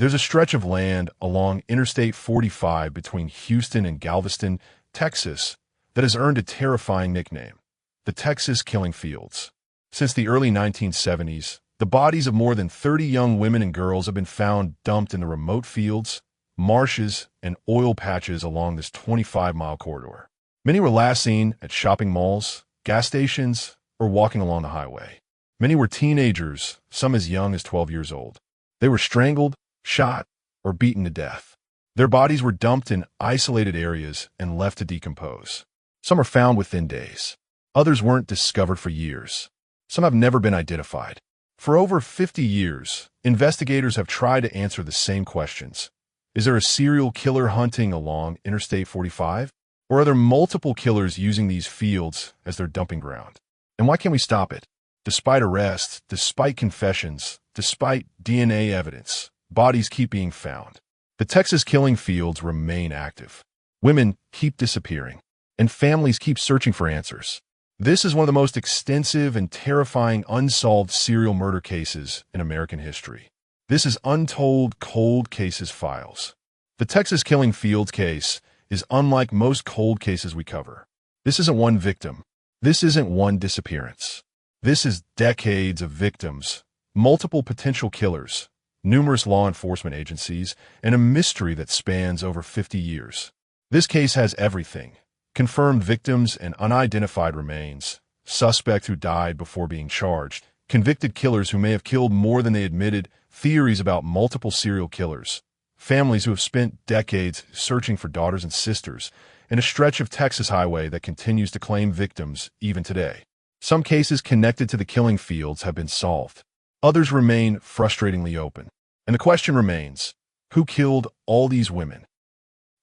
There's a stretch of land along Interstate 45 between Houston and Galveston, Texas, that has earned a terrifying nickname, the Texas Killing Fields. Since the early 1970s, the bodies of more than 30 young women and girls have been found dumped in the remote fields, marshes, and oil patches along this 25-mile corridor. Many were last seen at shopping malls, gas stations, or walking along the highway. Many were teenagers, some as young as 12 years old. They were strangled, shot, or beaten to death. Their bodies were dumped in isolated areas and left to decompose. Some are found within days. Others weren't discovered for years. Some have never been identified. For over 50 years, investigators have tried to answer the same questions. Is there a serial killer hunting along Interstate 45? Or are there multiple killers using these fields as their dumping ground? And why can't we stop it? Despite arrests, despite confessions, despite DNA evidence, bodies keep being found. The Texas killing fields remain active. Women keep disappearing, and families keep searching for answers. This is one of the most extensive and terrifying unsolved serial murder cases in American history. This is Untold Cold Cases Files. The Texas Killing Fields case is unlike most cold cases we cover. This isn't one victim. This isn't one disappearance. This is decades of victims, multiple potential killers, numerous law enforcement agencies, and a mystery that spans over 50 years. This case has everything: confirmed victims and unidentified remains, suspect who died before being charged, convicted killers who may have killed more than they admitted, theories about multiple serial killers, families who have spent decades searching for daughters and sisters, and a stretch of Texas highway that continues to claim victims even today. Some cases connected to the killing fields have been solved. Others remain frustratingly open. And the question remains, who killed all these women?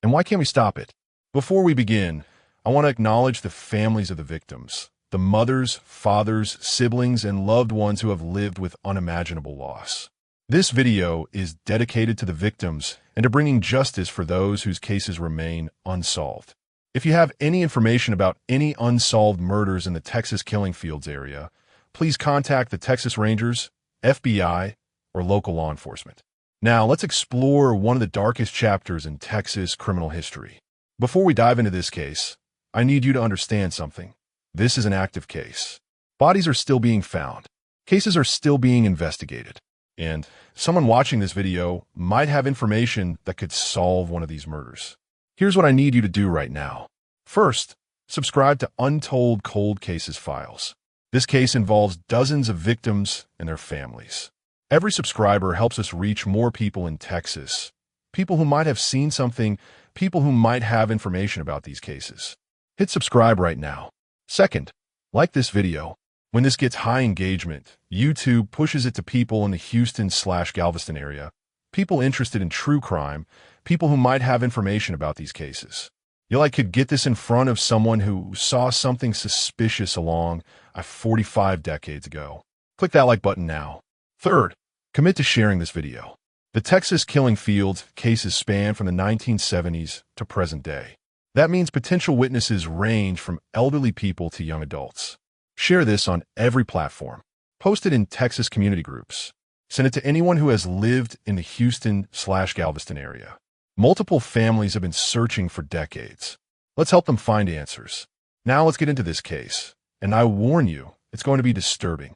And why can't we stop it? Before we begin, I want to acknowledge the families of the victims, the mothers, fathers, siblings, and loved ones who have lived with unimaginable loss. This video is dedicated to the victims and to bringing justice for those whose cases remain unsolved. If you have any information about any unsolved murders in the Texas Killing Fields area, please contact the Texas Rangers, FBI, or local law enforcement. Now, let's explore one of the darkest chapters in Texas criminal history. Before we dive into this case, I need you to understand something. This is an active case. Bodies are still being found. Cases are still being investigated. And someone watching this video might have information that could solve one of these murders. Here's what I need you to do right now. First, subscribe to Untold Cold Cases Files. This case involves dozens of victims and their families. Every subscriber helps us reach more people in Texas, people who might have seen something, people who might have information about these cases. Hit subscribe right now. Second, like this video. When this gets high engagement, YouTube pushes it to people in the Houston/Galveston area, people interested in true crime, people who might have information about these cases. You could get this in front of someone who saw something suspicious along 45 decades ago. Click that like button now. Third, commit to sharing this video. The Texas Killing Fields cases span from the 1970s to present day. That means potential witnesses range from elderly people to young adults. Share this on every platform. Post it in Texas community groups. Send it to anyone who has lived in the Houston/Galveston area. Multiple families have been searching for decades. Let's help them find answers. Now let's get into this case. And I warn you, it's going to be disturbing.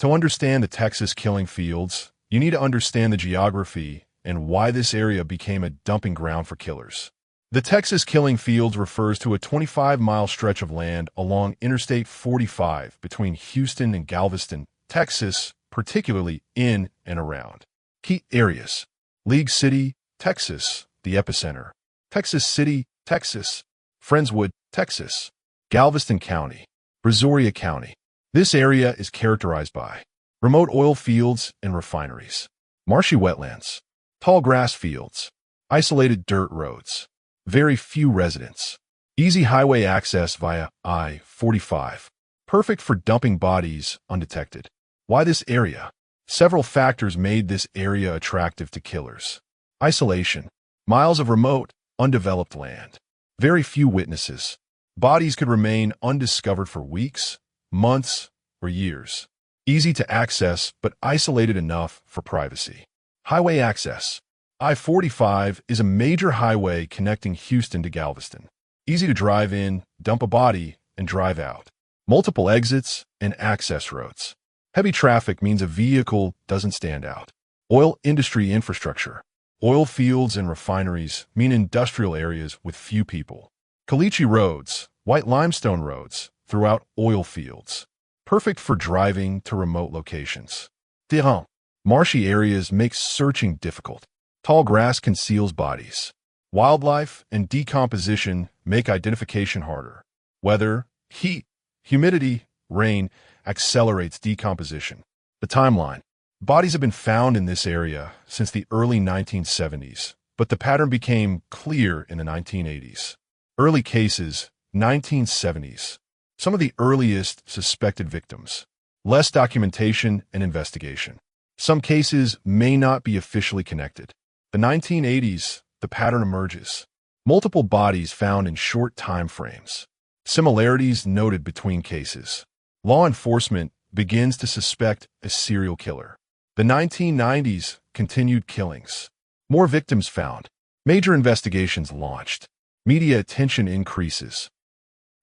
To understand the Texas Killing Fields, you need to understand the geography and why this area became a dumping ground for killers. The Texas Killing Fields refers to a 25-mile stretch of land along Interstate 45 between Houston and Galveston, Texas, particularly in and around. Key areas: League City, Texas, the epicenter; Texas City, Texas; Friendswood, Texas; Galveston County; Brazoria County. This area is characterized by remote oil fields and refineries, marshy wetlands, tall grass fields, isolated dirt roads, very few residents, easy highway access via I-45, perfect for dumping bodies undetected. Why this area? Several factors made this area attractive to killers. Isolation, miles of remote, undeveloped land, very few witnesses. Bodies could remain undiscovered for weeks, months, or years. Easy to access, but isolated enough for privacy. Highway access. I-45 is a major highway connecting Houston to Galveston. Easy to drive in, dump a body, and drive out. Multiple exits and access roads. Heavy traffic means a vehicle doesn't stand out. Oil industry infrastructure. Oil fields and refineries mean industrial areas with few people. Caliche roads, white limestone roads, throughout oil fields. Perfect for driving to remote locations. Terrain. Marshy areas make searching difficult. Tall grass conceals bodies. Wildlife and decomposition make identification harder. Weather, heat, humidity, rain accelerates decomposition. The timeline. Bodies have been found in this area since the early 1970s, but the pattern became clear in the 1980s. Early cases, 1970s. Some of the earliest suspected victims. Less documentation and investigation. Some cases may not be officially connected. The 1980s, the pattern emerges. Multiple bodies found in short time frames. Similarities noted between cases. Law enforcement begins to suspect a serial killer. The 1990s, continued killings. More victims found. Major investigations launched. Media attention increases.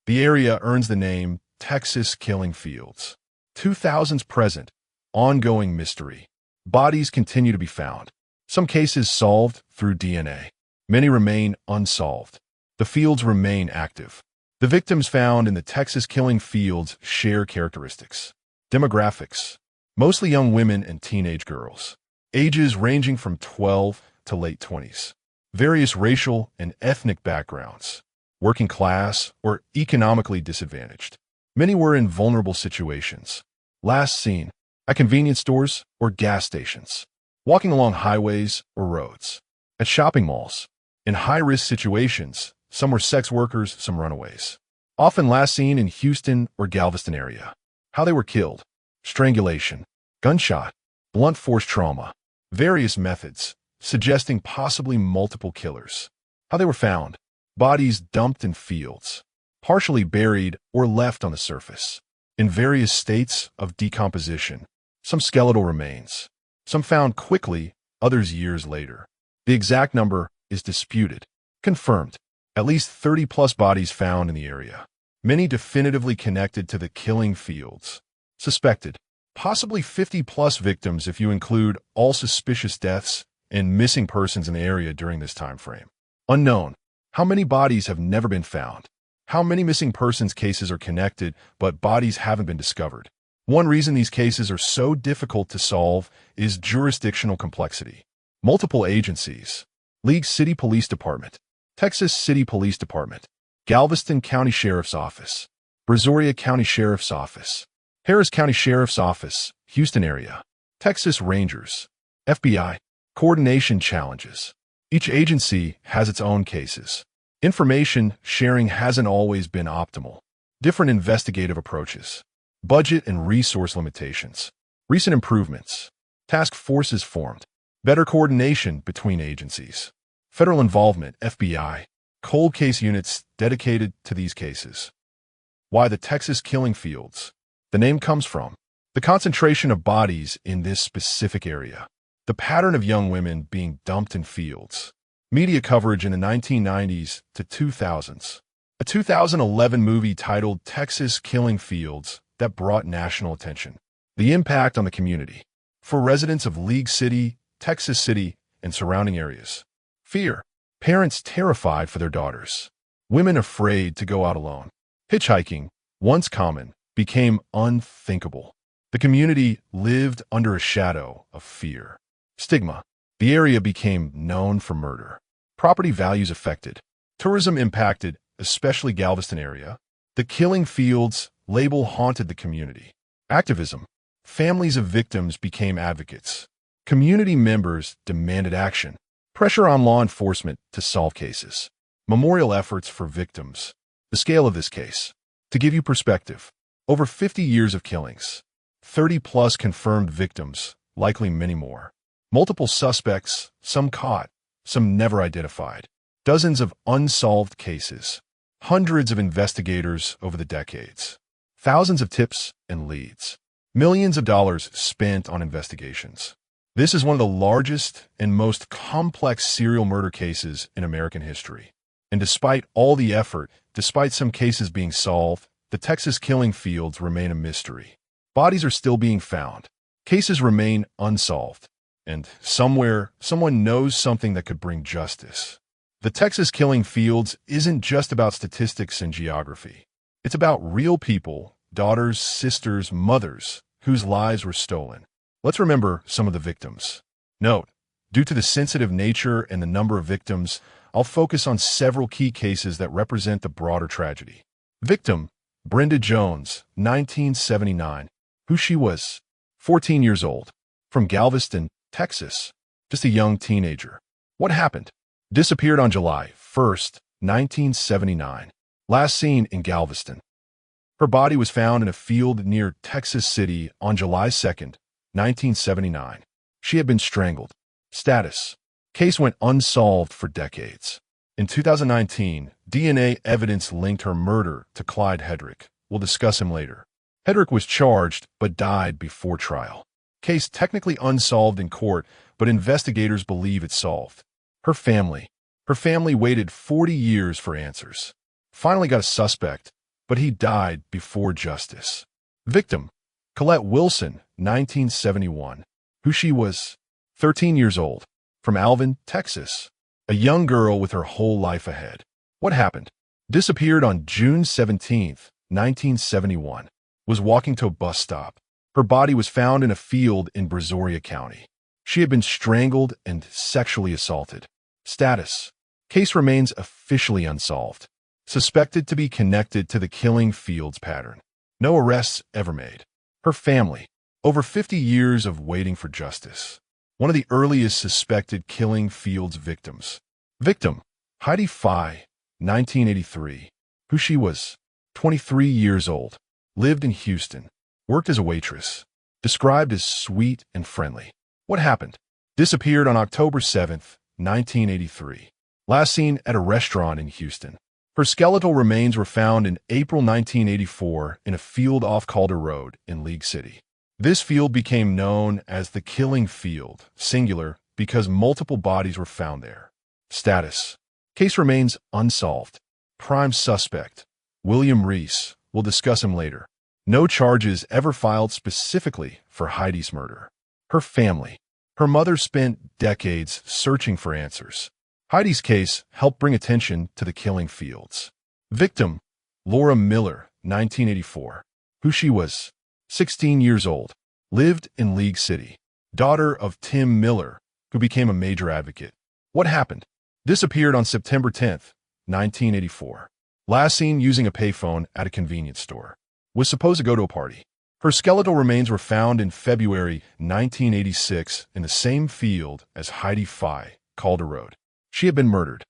The area earns the name Texas Killing Fields. 2000s present. Ongoing mystery. Bodies continue to be found. Some cases solved through DNA. Many remain unsolved. The fields remain active. The victims found in the Texas Killing Fields share characteristics. Demographics. Mostly young women and teenage girls. Ages ranging from 12 to late 20s. Various racial and ethnic backgrounds. Working class or economically disadvantaged. Many were in vulnerable situations. Last seen at convenience stores or gas stations. Walking along highways or roads. At shopping malls. In high-risk situations, some were sex workers, some runaways. Often last seen in Houston or Galveston area. How they were killed. Strangulation. Gunshot. Blunt force trauma. Various methods, suggesting possibly multiple killers. How they were found. Bodies dumped in fields. Partially buried or left on the surface. In various states of decomposition. Some skeletal remains. Some found quickly, others years later. The exact number is disputed. Confirmed. At least 30-plus bodies found in the area. Many definitively connected to the killing fields. Suspected. Possibly 50-plus victims if you include all suspicious deaths and missing persons in the area during this time frame. Unknown. How many bodies have never been found? How many missing persons cases are connected, but bodies haven't been discovered? One reason these cases are so difficult to solve is jurisdictional complexity. Multiple agencies. League City Police Department. Texas City Police Department. Galveston County Sheriff's Office. Brazoria County Sheriff's Office. Harris County Sheriff's Office, Houston area. Texas Rangers. FBI. Coordination challenges. Each agency has its own cases. Information sharing hasn't always been optimal. Different investigative approaches. Budget and resource limitations. Recent improvements. Task forces formed. Better coordination between agencies. Federal involvement, FBI. Cold case units dedicated to these cases. Why the Texas Killing Fields? The name comes from the concentration of bodies in this specific area. The pattern of young women being dumped in fields. Media coverage in the 1990s to 2000s. A 2011 movie titled Texas Killing Fields that brought national attention. The impact on the community. For residents of League City, Texas City, and surrounding areas. Fear. Parents terrified for their daughters. Women afraid to go out alone. Hitchhiking, once common, became unthinkable. The community lived under a shadow of fear. Stigma. The area became known for murder. Property values affected. Tourism impacted, especially Galveston area. The Killing Fields label haunted the community. Activism. Families of victims became advocates. Community members demanded action. Pressure on law enforcement to solve cases. Memorial efforts for victims. The scale of this case. To give you perspective, over 50 years of killings. 30-plus confirmed victims, likely many more. Multiple suspects, some caught, some never identified. Dozens of unsolved cases. Hundreds of investigators over the decades. Thousands of tips and leads. Millions of dollars spent on investigations. This is one of the largest and most complex serial murder cases in American history. And despite all the effort, despite some cases being solved, the Texas killing fields remain a mystery. Bodies are still being found. Cases remain unsolved. And somewhere, someone knows something that could bring justice. The Texas killing fields isn't just about statistics and geography. It's about real people, daughters, sisters, mothers, whose lives were stolen. Let's remember some of the victims. Note, due to the sensitive nature and the number of victims, I'll focus on several key cases that represent the broader tragedy. Victim: Brenda Jones, 1979. Who she was: 14 years old. From Galveston, Texas. Just a young teenager. What happened? Disappeared on July 1st, 1979. Last seen in Galveston. Her body was found in a field near Texas City on July 2nd, 1979. She had been strangled. Status: case went unsolved for decades. In 2019, DNA evidence linked her murder to Clyde Hedrick. We'll discuss him later. Hedrick was charged but died before trial. Case technically unsolved in court, but investigators believe it's solved. Her family waited 40 years for answers. Finally got a suspect, but he died before justice. Victim: Colette Wilson, 1971. Who she was: 13 years old. From Alvin, Texas. A young girl with her whole life ahead. What happened? Disappeared on June 17th, 1971. Was walking to a bus stop. Her body was found in a field in Brazoria County. She had been strangled and sexually assaulted. Status: case remains officially unsolved. Suspected to be connected to the killing fields pattern. No arrests ever made. Her family: over 50 years of waiting for justice. One of the earliest suspected killing fields victims. Victim: Heidi Fye, 1983. Who she was: 23 years old. Lived in Houston. Worked as a waitress. Described as sweet and friendly. What happened? Disappeared on October 7th, 1983. Last seen at a restaurant in Houston. Her skeletal remains were found in April 1984 in a field off Calder Road in League City. This field became known as the Killing Field, singular, because multiple bodies were found there. Status: case remains unsolved. Prime suspect: William Reese. We'll discuss him later. No charges ever filed specifically for Heidi's murder. Her family: her mother spent decades searching for answers. Heidi's case helped bring attention to the killing fields. Victim: Laura Miller, 1984. Who she was: 16 years old. Lived in League City. Daughter of Tim Miller, who became a major advocate. What happened? Disappeared on September 10th, 1984. Last seen using a payphone at a convenience store. Was supposed to go to a party. Her skeletal remains were found in February 1986 in the same field as Heidi Fye, Calder Road. She had been murdered.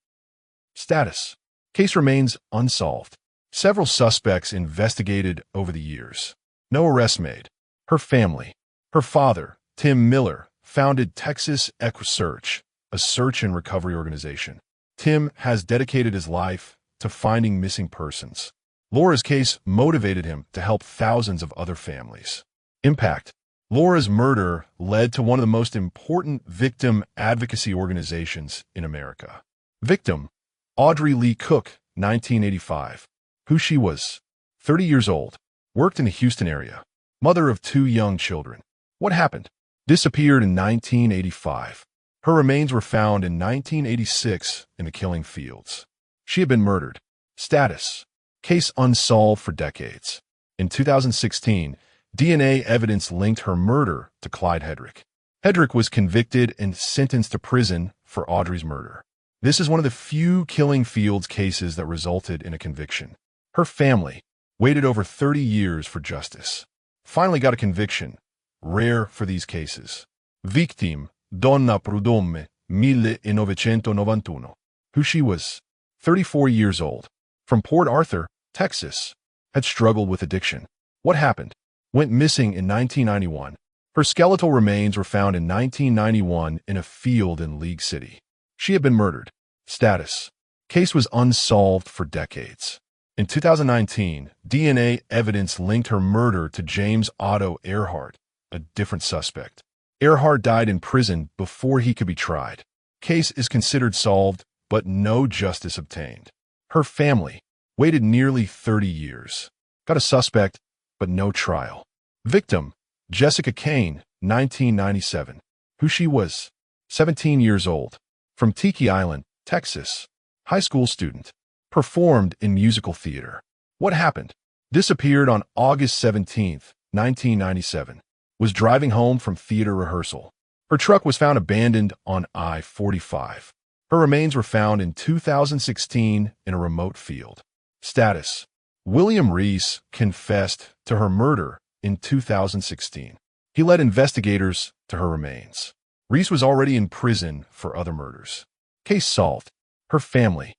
Status: case remains unsolved. Several suspects investigated over the years. No arrests made. Her family: her father, Tim Miller, founded Texas EquiSearch, a search and recovery organization. Tim has dedicated his life to finding missing persons. Laura's case motivated him to help thousands of other families. Impact: Laura's murder led to one of the most important victim advocacy organizations in America. Victim: Audrey Lee Cook, 1985. Who she was: 30 years old. Worked in the Houston area. Mother of 2 young children. What happened? Disappeared in 1985. Her remains were found in 1986 in the killing fields. She had been murdered. Status: case unsolved for decades. In 2016, DNA evidence linked her murder to Clyde Hedrick. Hedrick was convicted and sentenced to prison for Audrey's murder. This is one of the few killing fields cases that resulted in a conviction. Her family waited over 30 years for justice. Finally got a conviction, rare for these cases. Victim: Donna Prudhomme, 1991. Who she was: 34 years old. From Port Arthur, Texas. Had struggled with addiction. What happened? Went missing in 1991. Her skeletal remains were found in 1991 in a field in League City. She had been murdered. Status: case was unsolved for decades. In 2019, DNA evidence linked her murder to James Otto Earhart, a different suspect. Earhart died in prison before he could be tried. Case is considered solved, but no justice obtained. Her family waited nearly 30 years. Got a suspect, but no trial. Victim, Jessica Kane, 1997. Who she was? 17 years old. From Tiki Island, Texas. High school student. Performed in musical theater. What happened? Disappeared on August 17, 1997. Was driving home from theater rehearsal. Her truck was found abandoned on I-45. Her remains were found in 2016 in a remote field. Status: William Reese confessed to her murder in 2016. He led investigators to her remains. Reese was already in prison for other murders. Case solved. Her family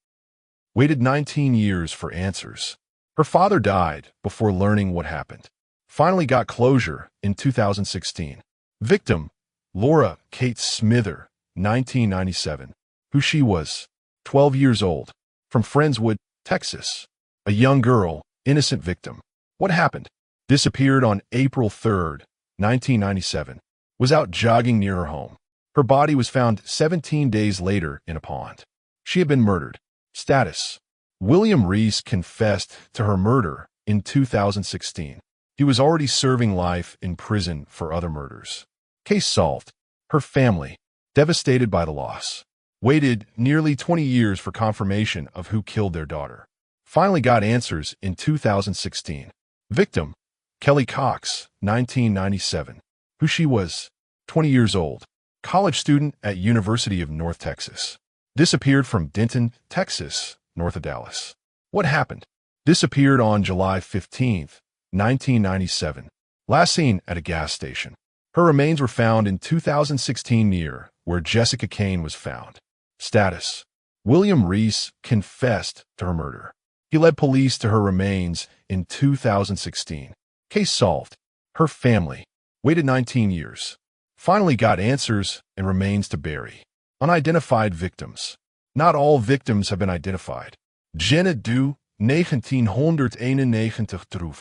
waited 19 years for answers. Her father died before learning what happened. Finally got closure in 2016. Victim, Laura Kate Smither, 1997. Who she was? 12 years old. From Friendswood, Texas. A young girl, innocent victim. What happened? Disappeared on April 3, 1997. Was out jogging near her home. Her body was found 17 days later in a pond. She had been murdered. Status: William Reese confessed to her murder in 2016. He was already serving life in prison for other murders. Case solved. Her family, devastated by the loss, waited nearly 20 years for confirmation of who killed their daughter. Finally got answers in 2016. Victim, Kelly Cox, 1997. Who she was? 20 years old. College student at University of North Texas. Disappeared from Denton, Texas, north of Dallas. What happened? Disappeared on July 15, 1997. Last seen at a gas station. Her remains were found in 2016 near where Jessica Kane was found. Status: William Reese confessed to her murder. He led police to her remains in 2016. Case solved. Her family waited 19 years. Finally got answers and remains to bury. Unidentified victims. Not all victims have been identified. Janet Dew, 1991 terug.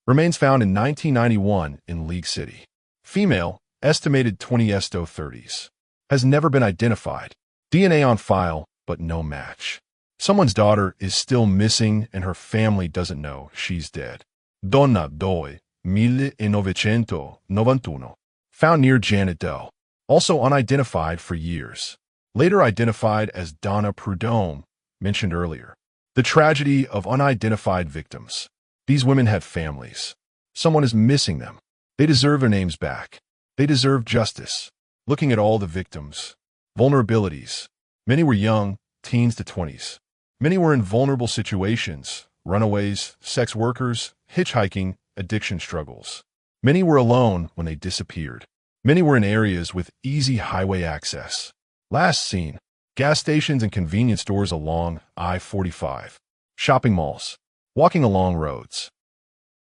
Remains found in 1991 in League City. Female, estimated 20-30s. Has never been identified. DNA on file, but no match. Someone's daughter is still missing and her family doesn't know she's dead. Donna Doe, 1991. Found near Janet Doe. Also unidentified for years. Later identified as Donna Prudhomme, mentioned earlier. The tragedy of unidentified victims. These women had families. Someone is missing them. They deserve their names back. They deserve justice. Looking at all the victims. Vulnerabilities. Many were young, teens to 20s. Many were in vulnerable situations, runaways, sex workers, hitchhiking, addiction struggles. Many were alone when they disappeared. Many were in areas with easy highway access. Last seen, gas stations and convenience stores along I-45. Shopping malls. Walking along roads.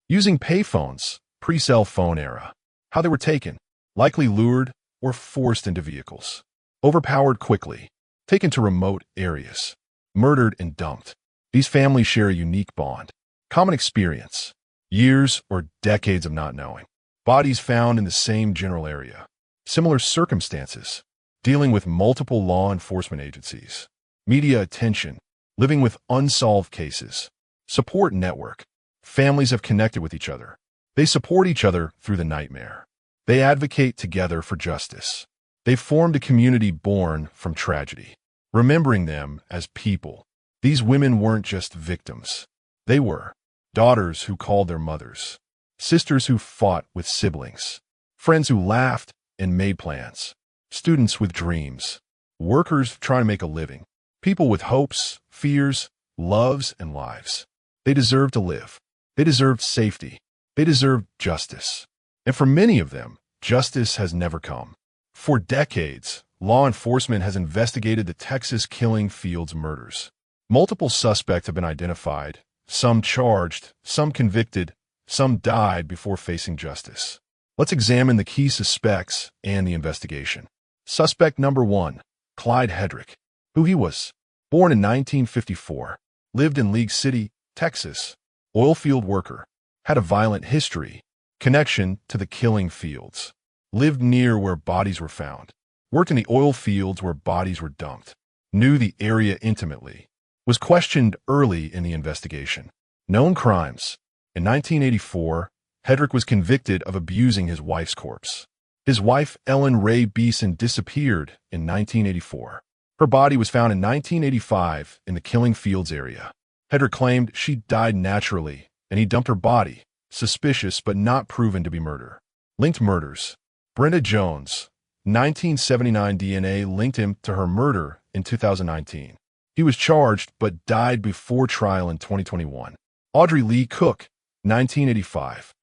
Using payphones, pre-cell phone era. How they were taken. Likely lured or forced into vehicles. Overpowered quickly. Taken to remote areas. Murdered and dumped. These families share a unique bond. Common experience. Years or decades of not knowing. Bodies found in the same general area. Similar circumstances. Dealing with multiple law enforcement agencies. Media attention. Living with unsolved cases. Support network. Families have connected with each other. They support each other through the nightmare. They advocate together for justice. They formed a community born from tragedy. Remembering them as people. These women weren't just victims. They were daughters who called their mothers. Sisters who fought with siblings. Friends who laughed and made plans. Students with dreams. Workers trying to make a living. People with hopes, fears, loves, and lives. They deserve to live. They deserved safety. They deserved justice. And for many of them, justice has never come. For decades, law enforcement has investigated the Texas killing fields murders. Multiple suspects have been identified, some charged, some convicted, some died before facing justice. Let's examine the key suspects and the investigation. Suspect number 1, Clyde Hedrick. Who he was? Born in 1954. Lived in League City, Texas. Oilfield worker. Had a violent history. Connection to the killing fields. lived near where bodies were found, worked in the oil fields where bodies were dumped, knew the area intimately, was questioned early in the investigation. Known crimes. In 1984, Hedrick was convicted of abusing his wife's corpse. His wife, Ellen Ray Beeson, disappeared in 1984. Her body was found in 1985 in the Killing Fields area. Hedrick claimed she died naturally, and he dumped her body, suspicious but not proven to be murder. Linked murders. Brenda Jones, 1979 DNA linked him to her murder in 2019. He was charged but died before trial in 2021. Audrey Lee Cook, 1985.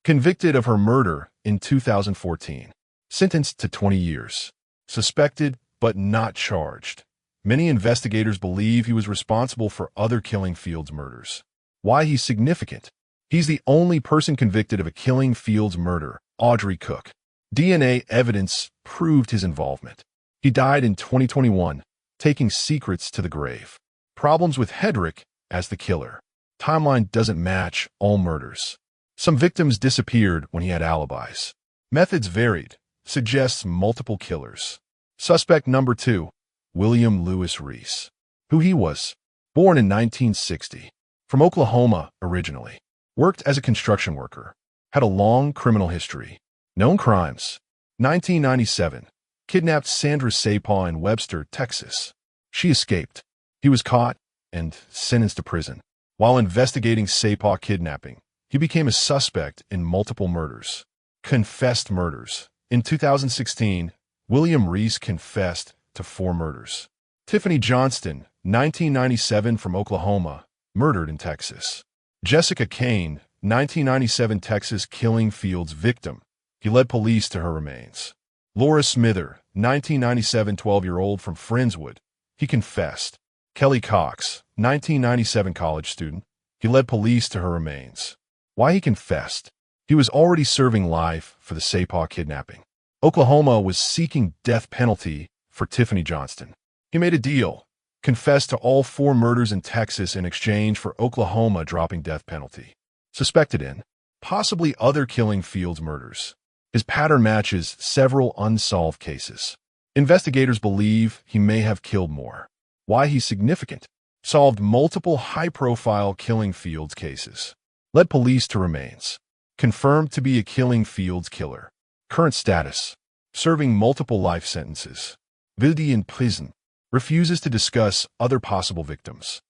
Convicted of her murder in 2014. Sentenced to 20 years. Suspected but not charged. Many investigators believe he was responsible for other Killing Fields murders. Why he's significant? He's the only person convicted of a Killing Fields murder, Audrey Cook. DNA evidence proved his involvement. He died in 2021, taking secrets to the grave. Problems with Hedrick as the killer. Timeline doesn't match all murders. Some victims disappeared when he had alibis. Methods varied, suggests multiple killers. Suspect number 2, William Lewis Reese. Who he was. Born in 1960. From Oklahoma originally. Worked as a construction worker. Had a long criminal history. Known crimes. 1997. Kidnapped Sandra Sapah in Webster, Texas. She escaped. He was caught and sentenced to prison. While investigating Sapah kidnapping, he became a suspect in multiple murders. Confessed murders. In 2016, William Reese confessed to 4 murders. Tiffany Johnston, 1997 from Oklahoma, murdered in Texas. Jessica Kane, 1997 Texas Killing Fields victim. He led police to her remains. Laura Smither, 1997 12-year-old from Friendswood. He confessed. Kelly Cox, 1997 college student. He led police to her remains. Why he confessed? He was already serving life for the Sapah kidnapping. Oklahoma was seeking death penalty for Tiffany Johnston. He made a deal, confessed to all 4 murders in Texas in exchange for Oklahoma dropping death penalty. Suspected in possibly other Killing Fields murders. His pattern matches several unsolved cases. Investigators believe he may have killed more. Why he's significant? Solved multiple high-profile Killing Fields cases. Led police to remains. Confirmed to be a Killing Fields killer. Current status. Serving multiple life sentences. Will die in prison. Refuses to discuss other possible victims.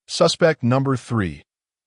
Suspect number 3.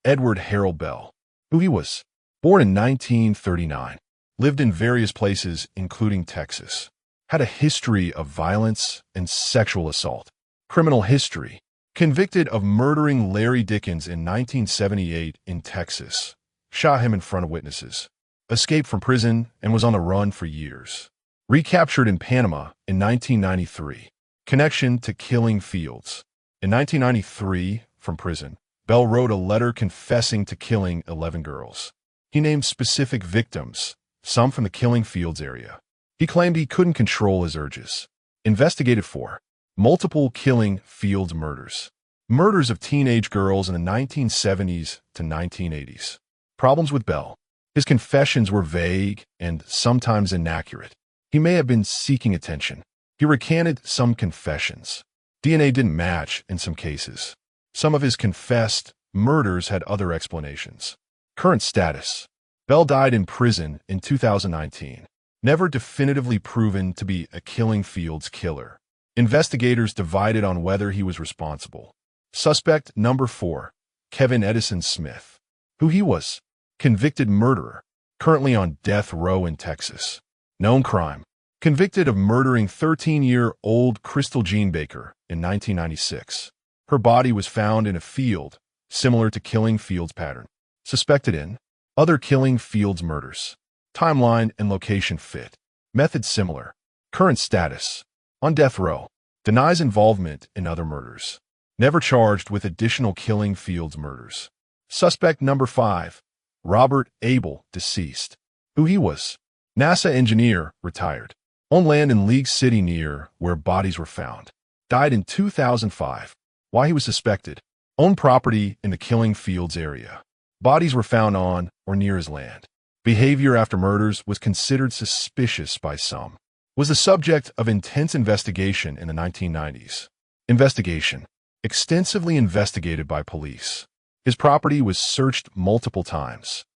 Edward Harold Bell. Who he was. Born in 1939. Lived in various places, including Texas. Had a history of violence and sexual assault. Criminal history. Convicted of murdering Larry Dickens in 1978 in Texas. Shot him in front of witnesses. Escaped from prison and was on the run for years. Recaptured in Panama in 1993. Connection to Killing Fields. In 1993, from prison, Bell wrote a letter confessing to killing 11 girls. He named specific victims, some from the Killing Fields area. He claimed he couldn't control his urges. Investigated for multiple Killing Fields murders. Murders of teenage girls in the 1970s to 1980s. Problems with Bell. His confessions were vague and sometimes inaccurate. He may have been seeking attention. He recanted some confessions. DNA didn't match in some cases. Some of his confessed murders had other explanations. Current status. Bell died in prison in 2019. Never definitively proven to be a Killing Fields killer. Investigators divided on whether he was responsible. Suspect number 4. Kevin Edison Smith. Who he was. Convicted murderer. Currently on death row in Texas. Known crime. Convicted of murdering 13-year-old Crystal Jean Baker in 1996. Her body was found in a field, similar to Killing Fields pattern. Suspected in other Killing Fields murders. Timeline and location fit. Method similar. Current status. On death row. Denies involvement in other murders. Never charged with additional Killing Fields murders. Suspect number 5. Robert Abel, deceased. Who he was. NASA engineer, retired. Owned land in League City near where bodies were found. Died in 2005. Why he was suspected. Owned property in the Killing Fields area. Bodies were found on or near his land. Behavior after murders was considered suspicious by some. Was the subject of intense investigation in the 1990s. Investigation. Extensively investigated by police. His property was searched multiple times.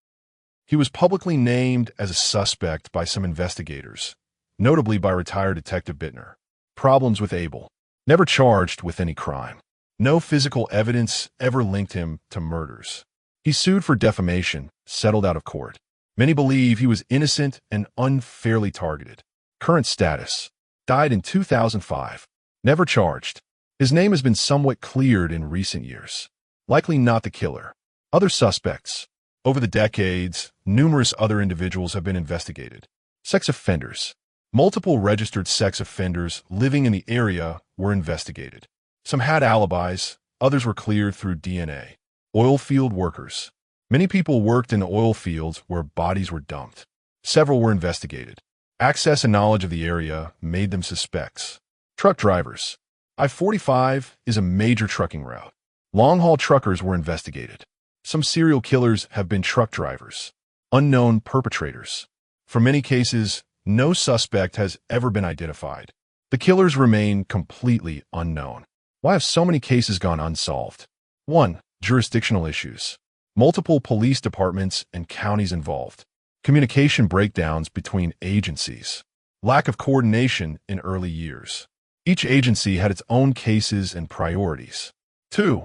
He was publicly named as a suspect by some investigators, notably by retired Detective Bittner. Problems with Abel. Never charged with any crime. No physical evidence ever linked him to murders. He sued for defamation, settled out of court. Many believe he was innocent and unfairly targeted. Current status. Died in 2005. Never charged. His name has been somewhat cleared in recent years. Likely not the killer. Other suspects. Over the decades, numerous other individuals have been investigated. Sex offenders. Multiple registered sex offenders living in the area were investigated. Some had alibis, others were cleared through DNA. Oil field workers. Many people worked in oil fields where bodies were dumped. Several were investigated. Access and knowledge of the area made them suspects. Truck drivers. I-45 is a major trucking route. Long-haul truckers were investigated. Some serial killers have been truck drivers. Unknown perpetrators. For many cases, no suspect has ever been identified. The killers remain completely unknown. Why have so many cases gone unsolved? 1. Jurisdictional issues. Multiple police departments and counties involved. Communication breakdowns between agencies. Lack of coordination in early years. Each agency had its own cases and priorities. 2.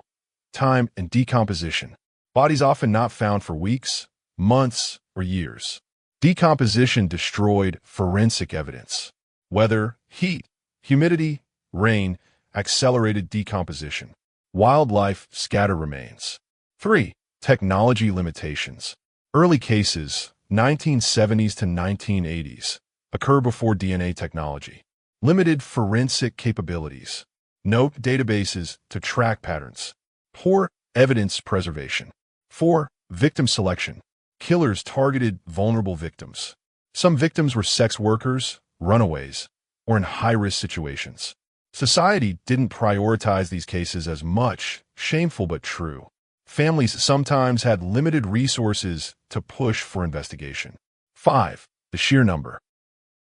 Time and decomposition. Bodies often not found for weeks, months, or years. Decomposition destroyed forensic evidence. Weather, heat, humidity, rain, accelerated decomposition. Wildlife scatter remains. 3. Technology limitations. Early cases, 1970s to 1980s, occur before DNA technology. Limited forensic capabilities. No databases to track patterns. Poor evidence preservation. 4. Victim selection. Killers targeted vulnerable victims. Some victims were sex workers, runaways, or in high-risk situations. Society didn't prioritize these cases as much, shameful but true. Families sometimes had limited resources to push for investigation. 5. The sheer number.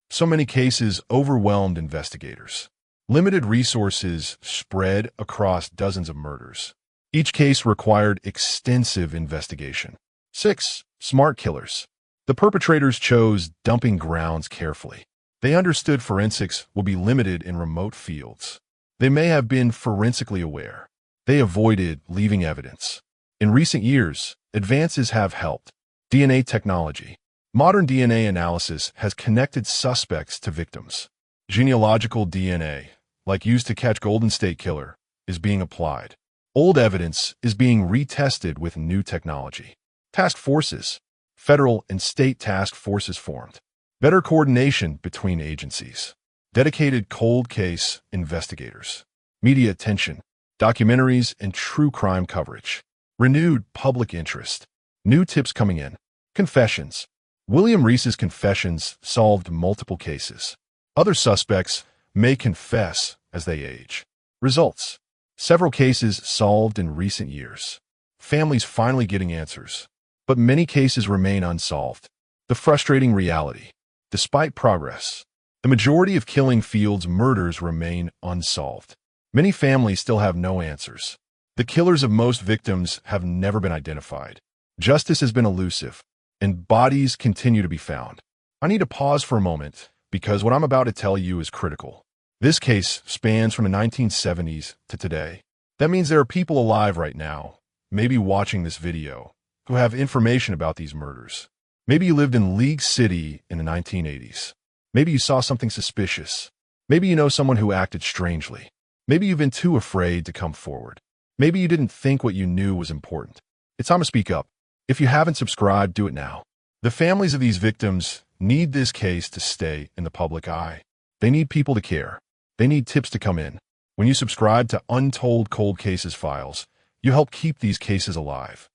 So many cases overwhelmed investigators. Limited resources spread across dozens of murders. Each case required extensive investigation. 6. Smart killers. The perpetrators chose dumping grounds carefully. They understood forensics will be limited in remote fields. They may have been forensically aware. They avoided leaving evidence. In recent years, advances have helped. DNA technology. Modern DNA analysis has connected suspects to victims. Genealogical DNA, like used to catch Golden State Killer, is being applied. Old evidence is being retested with new technology. Task forces. Federal and state task forces formed. Better coordination between agencies. Dedicated cold case investigators. Media attention. Documentaries and true crime coverage. Renewed public interest. New tips coming in. Confessions. William Reese's confessions solved multiple cases. Other suspects may confess as they age. Results. Several cases solved in recent years. Families finally getting answers. But many cases remain unsolved. The frustrating reality. Despite progress, the majority of killing fields murders remain unsolved. Many families still have no answers. The killers of most victims have never been identified. Justice has been elusive, and bodies continue to be found. I need to pause for a moment because what I'm about to tell you is critical. This case spans from the 1970s to today. That means there are people alive right now, maybe watching this video, who have information about these murders. Maybe you lived in League City in the 1980s. Maybe you saw something suspicious. Maybe you know someone who acted strangely. Maybe you've been too afraid to come forward. Maybe you didn't think what you knew was important. It's time to speak up. If you haven't subscribed, do it now. The families of these victims need this case to stay in the public eye. They need people to care. They need tips to come in. When you subscribe to Untold Cold Cases Files, you help keep these cases alive.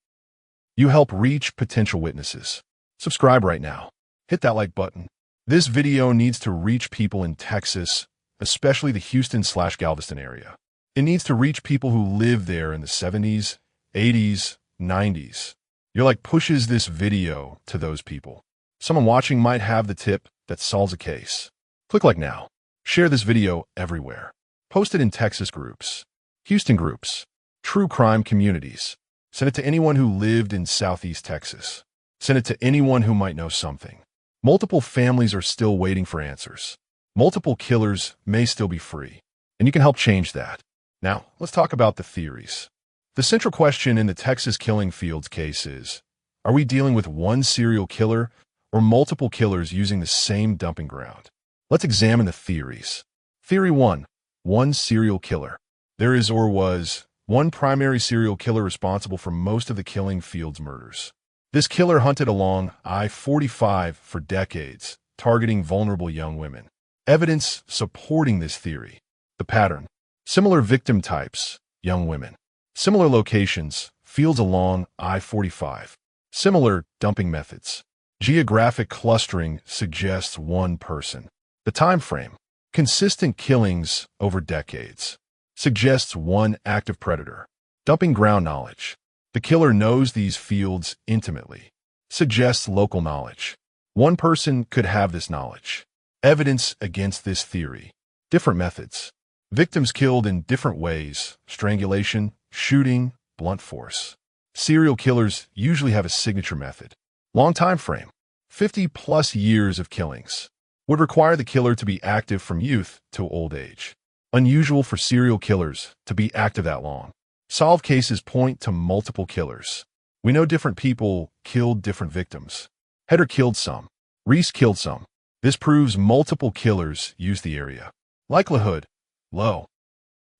You help reach potential witnesses. Subscribe right now. Hit that like button. This video needs to reach people in Texas, especially the Houston/Galveston area. It needs to reach people who lived there in the 70s, 80s, 90s. Your like pushes this video to those people. Someone watching might have the tip that solves a case. Click like now. Share this video everywhere. Post it in Texas groups, Houston groups, true crime communities. Send it to anyone who lived in Southeast Texas. Send it to anyone who might know something. Multiple families are still waiting for answers. Multiple killers may still be free, and you can help change that. Now, let's talk about the theories. The central question in the Texas killing fields case is, are we dealing with one serial killer or multiple killers using the same dumping ground? Let's examine the theories. Theory 1. One serial killer. There is or was one primary serial killer responsible for most of the killing fields murders. This killer hunted along I-45 for decades, targeting vulnerable young women. Evidence supporting this theory. The pattern. Similar victim types, young women. Similar locations, fields along I-45. Similar dumping methods. Geographic clustering suggests one person. The time frame. Consistent killings over decades. Suggests one active predator. Dumping ground knowledge. The killer knows these fields intimately. Suggests local knowledge. One person could have this knowledge. Evidence against this theory. Different methods. Victims killed in different ways. Strangulation, shooting, blunt force. Serial killers usually have a signature method. Long time frame. 50+ years of killings. Would require the killer to be active from youth to old age. Unusual for serial killers to be active that long. Solved cases point to multiple killers. We know different people killed different victims. Header killed some. Reese killed some. This proves multiple killers used the area. Likelihood, low.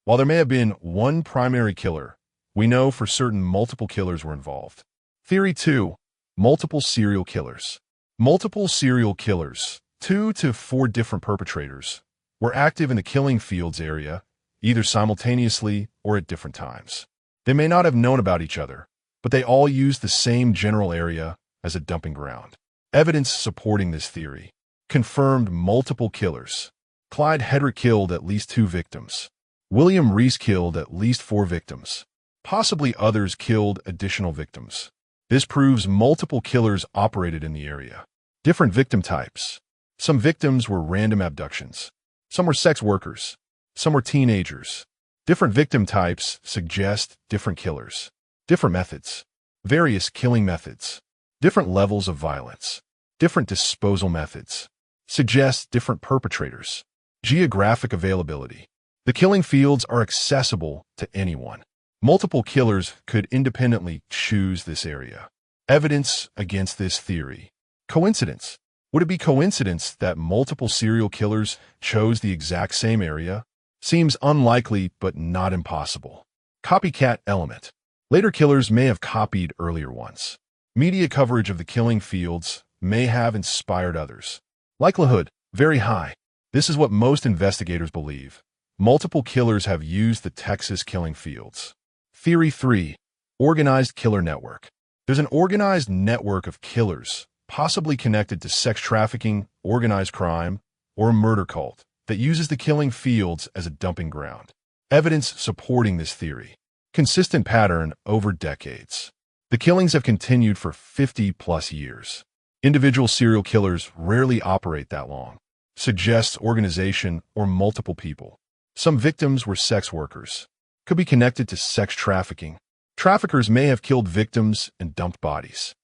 While there may have been one primary killer, we know for certain multiple killers were involved. Theory 2. Multiple serial killers. Multiple serial killers, 2 to 4 different perpetrators, were active in the killing fields area, either simultaneously or at different times. They may not have known about each other, but they all used the same general area as a dumping ground. Evidence supporting this theory. Confirmed multiple killers. Clyde Hedrick killed at least 2 victims. William Reese killed at least 4 victims. Possibly others killed additional victims. This proves multiple killers operated in the area. Different victim types. Some victims were random abductions. Some were sex workers. Some were teenagers. Different victim types suggest different killers. Different methods. Various killing methods. Different levels of violence. Different disposal methods. Suggest different perpetrators. Geographic availability. The killing fields are accessible to anyone. Multiple killers could independently choose this area. Evidence against this theory. Coincidence. Would it be coincidence that multiple serial killers chose the exact same area? Seems unlikely, but not impossible. Copycat element. Later killers may have copied earlier ones. Media coverage of the killing fields may have inspired others. Likelihood, very high. This is what most investigators believe. Multiple killers have used the Texas killing fields. Theory 3. Organized killer network. There's an organized network of killers, possibly connected to sex trafficking, organized crime, or a murder cult, that uses the killing fields as a dumping ground. Evidence supporting this theory. Consistent pattern over decades. The killings have continued for 50+ years. Individual serial killers rarely operate that long. Suggests organization or multiple people. Some victims were sex workers. Could be connected to sex trafficking. Traffickers may have killed victims and dumped bodies.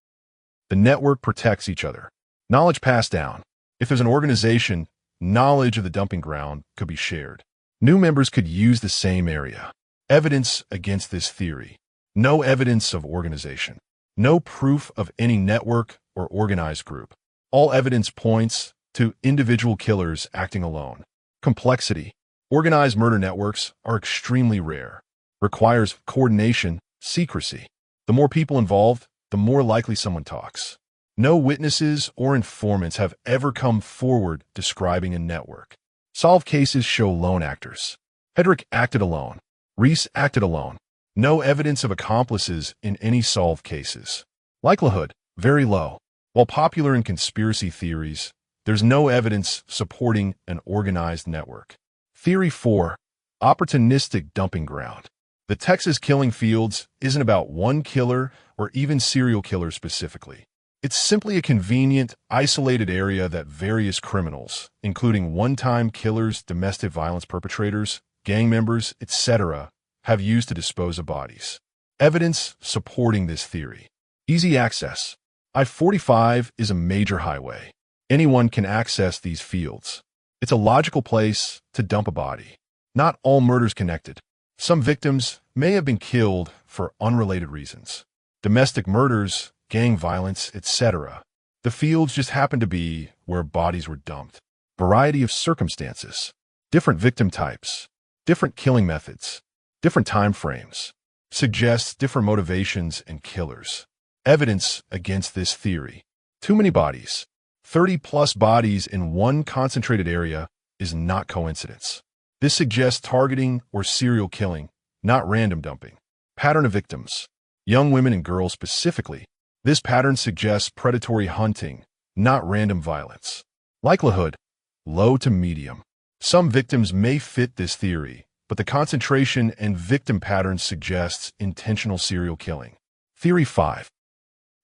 The network protects each other. Knowledge passed down. If there's an organization, knowledge of the dumping ground could be shared. New members could use the same area. Evidence against this theory. No evidence of organization. No proof of any network or organized group. All evidence points to individual killers acting alone. Complexity. Organized murder networks are extremely rare. Requires coordination, secrecy. The more people involved, the more likely someone talks. No witnesses or informants have ever come forward describing a network. Solved cases show lone actors. Hedrick acted alone. Reese acted alone. No evidence of accomplices in any solved cases. Likelihood, very low. While popular in conspiracy theories, there's no evidence supporting an organized network. Theory 4. Opportunistic dumping ground. The Texas killing fields isn't about one killer or even serial killers specifically. It's simply a convenient, isolated area that various criminals, including one-time killers, domestic violence perpetrators, gang members, etc., have used to dispose of bodies. Evidence supporting this theory. Easy access. I-45 is a major highway. Anyone can access these fields. It's a logical place to dump a body. Not all murders connected. Some victims may have been killed for unrelated reasons. Domestic murders, gang violence, etc. The fields just happen to be where bodies were dumped. Variety of circumstances. Different victim types. Different killing methods. Different time frames. Suggests different motivations and killers. Evidence against this theory. Too many bodies. 30-plus bodies in one concentrated area is not coincidence. This suggests targeting or serial killing, not random dumping. Pattern of victims. Young women and girls specifically. This pattern suggests predatory hunting, not random violence. Likelihood. Low to medium. Some victims may fit this theory, but the concentration and victim pattern suggests intentional serial killing. Theory 5.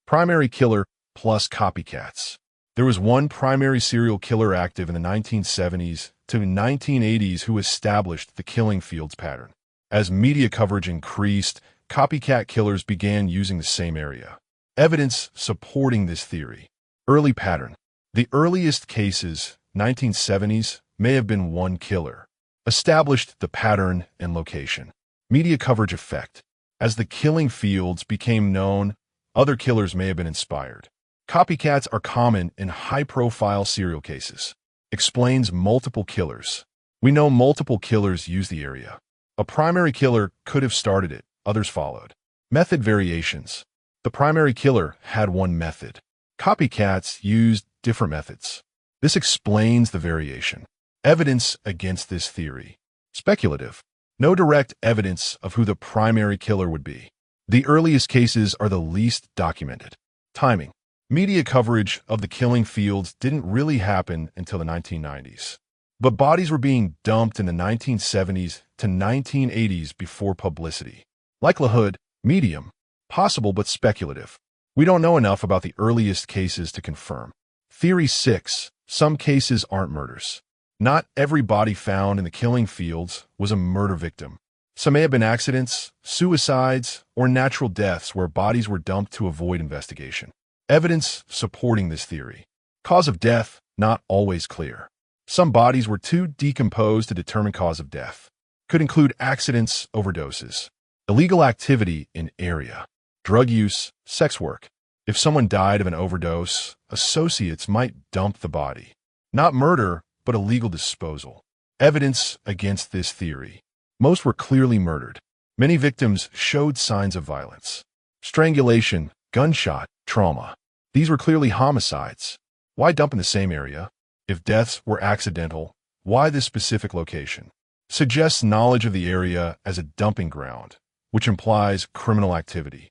Primary killer plus copycats. There was one primary serial killer active in the 1970s to 1980s who established the killing fields pattern. As media coverage increased, copycat killers began using the same area. Evidence supporting this theory. Early pattern. The earliest cases, 1970s, may have been one killer. Established the pattern and location. Media coverage effect. As the killing fields became known, other killers may have been inspired. Copycats are common in high-profile serial cases. Explains multiple killers. We know multiple killers use the area. A primary killer could have started it, others followed. Method variations. The primary killer had one method. Copycats used different methods. This explains the variation. Evidence against this theory. Speculative. No direct evidence of who the primary killer would be. The earliest cases are the least documented. Timing. Media coverage of the killing fields didn't really happen until the 1990s. But bodies were being dumped in the 1970s to 1980s before publicity. Likelihood, medium. Possible but speculative. We don't know enough about the earliest cases to confirm. Theory 6. Some cases aren't murders. Not every body found in the killing fields was a murder victim. Some may have been accidents, suicides, or natural deaths where bodies were dumped to avoid investigation. Evidence supporting this theory. Cause of death, not always clear. Some bodies were too decomposed to determine cause of death. Could include accidents, overdoses. Illegal activity in area. Drug use, sex work. If someone died of an overdose, associates might dump the body. Not murder, but illegal disposal. Evidence against this theory. Most were clearly murdered. Many victims showed signs of violence. Strangulation, gunshot, trauma. These were clearly homicides. Why dump in the same area? If deaths were accidental, why this specific location? Suggests knowledge of the area as a dumping ground, which implies criminal activity.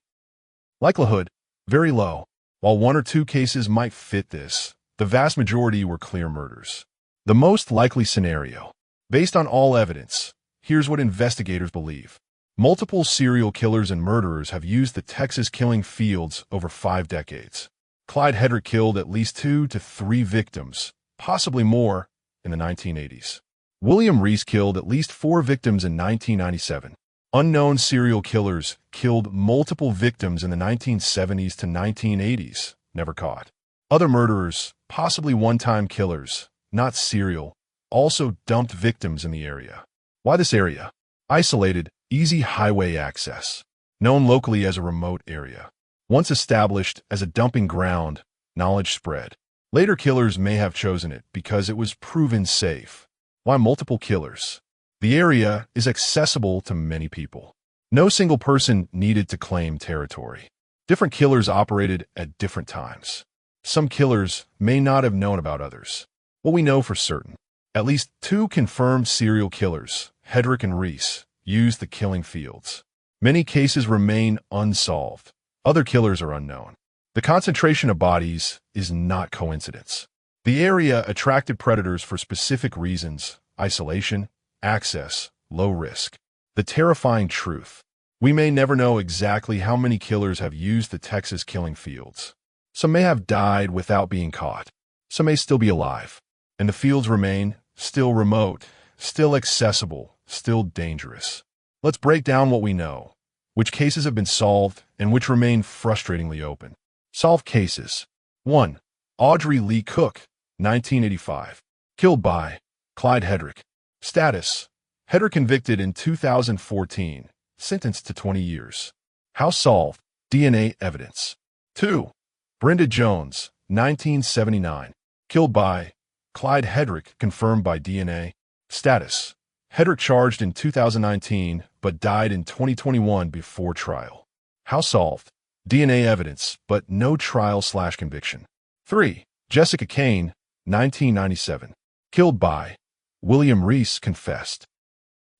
Likelihood, very low. While one or two cases might fit this, the vast majority were clear murders. The most likely scenario. Based on all evidence, here's what investigators believe. Multiple serial killers and murderers have used the Texas killing fields over 5 decades. Clyde Hedrick killed at least 2 to 3 victims, possibly more, in the 1980s. William Reese killed at least 4 victims in 1997. Unknown serial killers killed multiple victims in the 1970s to 1980s, never caught. Other murderers, possibly one-time killers, not serial, also dumped victims in the area. Why this area? Isolated, easy highway access. Known locally as a remote area. Once established as a dumping ground, knowledge spread. Later killers may have chosen it because it was proven safe. Why multiple killers? The area is accessible to many people. No single person needed to claim territory. Different killers operated at different times. Some killers may not have known about others. What we know for certain, at least 2 confirmed serial killers, Hedrick and Reese, used the killing fields. Many cases remain unsolved. Other killers are unknown. The concentration of bodies is not coincidence. The area attracted predators for specific reasons: isolation, access, low risk. The terrifying truth. We may never know exactly how many killers have used the Texas killing fields. Some may have died without being caught. Some may still be alive. And the fields remain still remote, still accessible, still dangerous. Let's break down what we know, which cases have been solved and which remain frustratingly open. Solved cases. 1. Audrey Lee Cook, 1985. Killed by Clyde Hedrick. Status: Hedrick convicted in 2014, sentenced to 20 years. How solved? DNA evidence. 2. Brenda Jones, 1979. Killed by Clyde Hedrick, confirmed by DNA. Status: Hedrick charged in 2019 but died in 2021 before trial. How solved? DNA evidence, but no trial/conviction. 3. Jessica Kane, 1997. Killed by William Reese, confessed.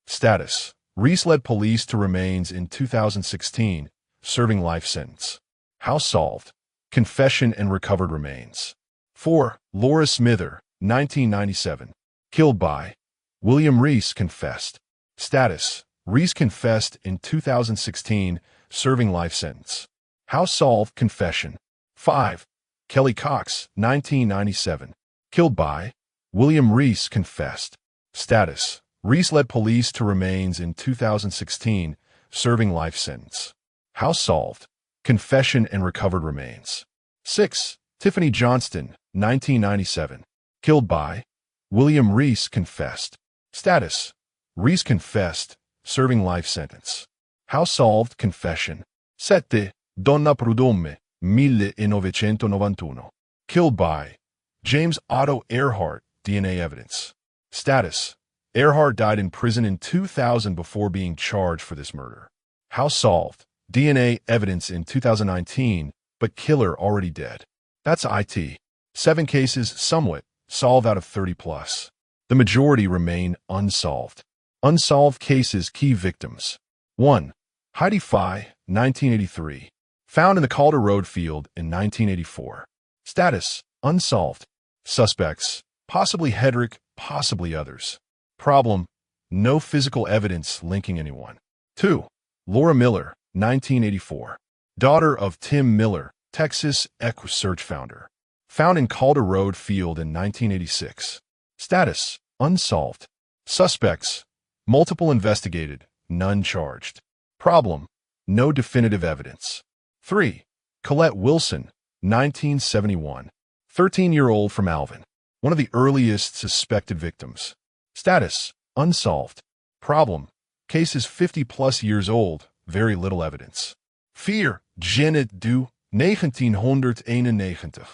Status: Reese led police to remains in 2016, serving life sentence. How solved? Confession and recovered remains. 4. Laura Smither, 1997. Killed by William Reese, confessed. Status: Reese confessed in 2016, serving life sentence. How solved? Confession. 5. Kelly Cox, 1997. Killed by William Reese, confessed. Status: Reese led police to remains in 2016, serving life sentence. How solved? Confession and recovered remains. 6. Tiffany Johnston, 1997. Killed by William Reese, confessed. Status: Reese confessed, serving life sentence. How solved? Confession. 7. Donna Prudhomme, 1991. Killed by James Otto Earhart, DNA evidence. Status: Earhart died in prison in 2000 before being charged for this murder. How solved? DNA evidence in 2019, but killer already dead. That's IT. 7 cases, somewhat, solved out of 30 plus. The majority remain unsolved. Unsolved cases, key victims. 1. Heidi Fye, 1983. Found in the Calder Road field in 1984. Status: unsolved. Suspects: possibly Hedrick, possibly others. Problem: no physical evidence linking anyone. 2. Laura Miller, 1984. Daughter of Tim Miller, Texas EquuSearch founder. Found in Calder Road field in 1986. Status: unsolved. Suspects: multiple investigated, none charged. Problem: no definitive evidence. 3. Colette Wilson, 1971. 13-year-old from Alvin. One of the earliest suspected victims. Status: unsolved. Problem: case is 50-plus years old, very little evidence. 4. Janet Du, 1991.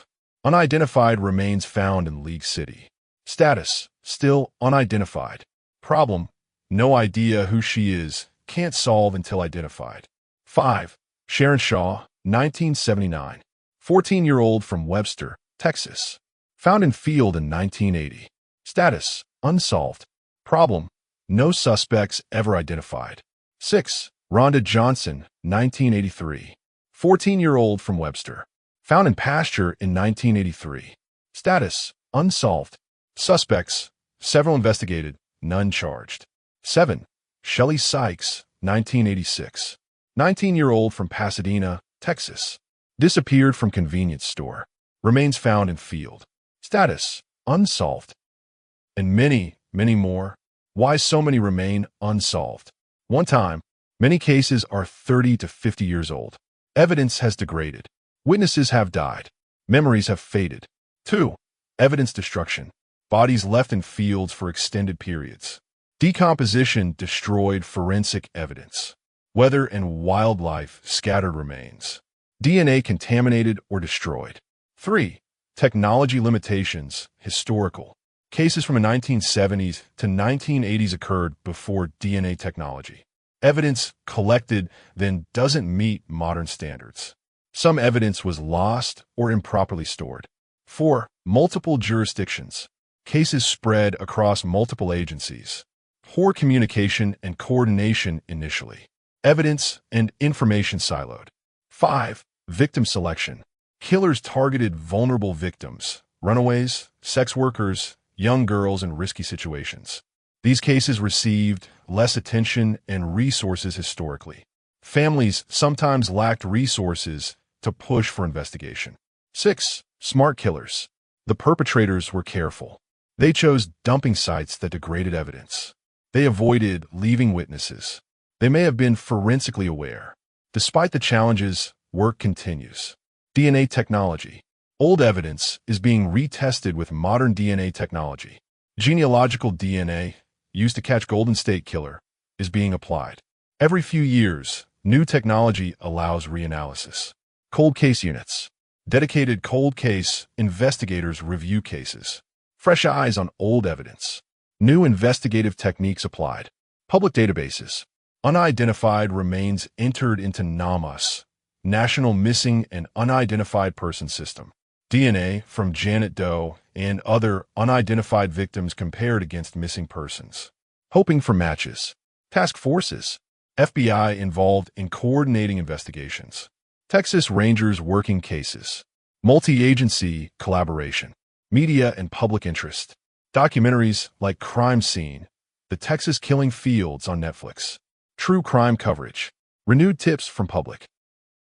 Unidentified remains found in League City. Status: still unidentified. Problem: no idea who she is, can't solve until identified. 5. Sharon Shaw, 1979. 14-year-old from Webster, Texas. Found in field in 1980. Status: unsolved. Problem: no suspects ever identified. 6. Rhonda Johnson, 1983. 14-year-old from Webster. Found in pasture in 1983. Status: unsolved. Suspects: several investigated, none charged. 7. Shelley Sykes, 1986. 19-year-old from Pasadena, Texas. Disappeared from convenience store. Remains found in field. Status: unsolved. And many, many more. Why so many remain unsolved? 1 time, many cases are 30 to 50 years old. Evidence has degraded. Witnesses have died. Memories have faded. 2. Evidence destruction. Bodies left in fields for extended periods. Decomposition destroyed forensic evidence. Weather and wildlife scattered remains. DNA contaminated or destroyed. 3. Technology limitations, historical. Cases from the 1970s to 1980s occurred before DNA technology. Evidence collected then doesn't meet modern standards. Some evidence was lost or improperly stored. 4. Multiple jurisdictions. Cases spread across multiple agencies. Poor communication and coordination initially. Evidence and information siloed. 5. Victim selection. Killers targeted vulnerable victims, runaways, sex workers, young girls in risky situations. These cases received less attention and resources historically. Families sometimes lacked resources to push for investigation. 6. Smart killers. The perpetrators were careful. They chose dumping sites that degraded evidence. They avoided leaving witnesses. They may have been forensically aware. Despite the challenges, work continues. DNA technology. Old evidence is being retested with modern DNA technology. Genealogical DNA, used to catch Golden State Killer, is being applied. Every few years, new technology allows reanalysis. Cold case units. Dedicated cold case investigators review cases. Fresh eyes on old evidence. New investigative techniques applied. Public databases. Unidentified remains entered into NAMUS, National Missing and Unidentified Person System. DNA from Janet Doe and other unidentified victims compared against missing persons. Hoping for matches. Task forces. FBI involved in coordinating investigations. Texas Rangers working cases. Multi-agency collaboration. Media and public interest. Documentaries like Crime Scene, The Texas Killing Fields on Netflix. True crime coverage. Renewed tips from public.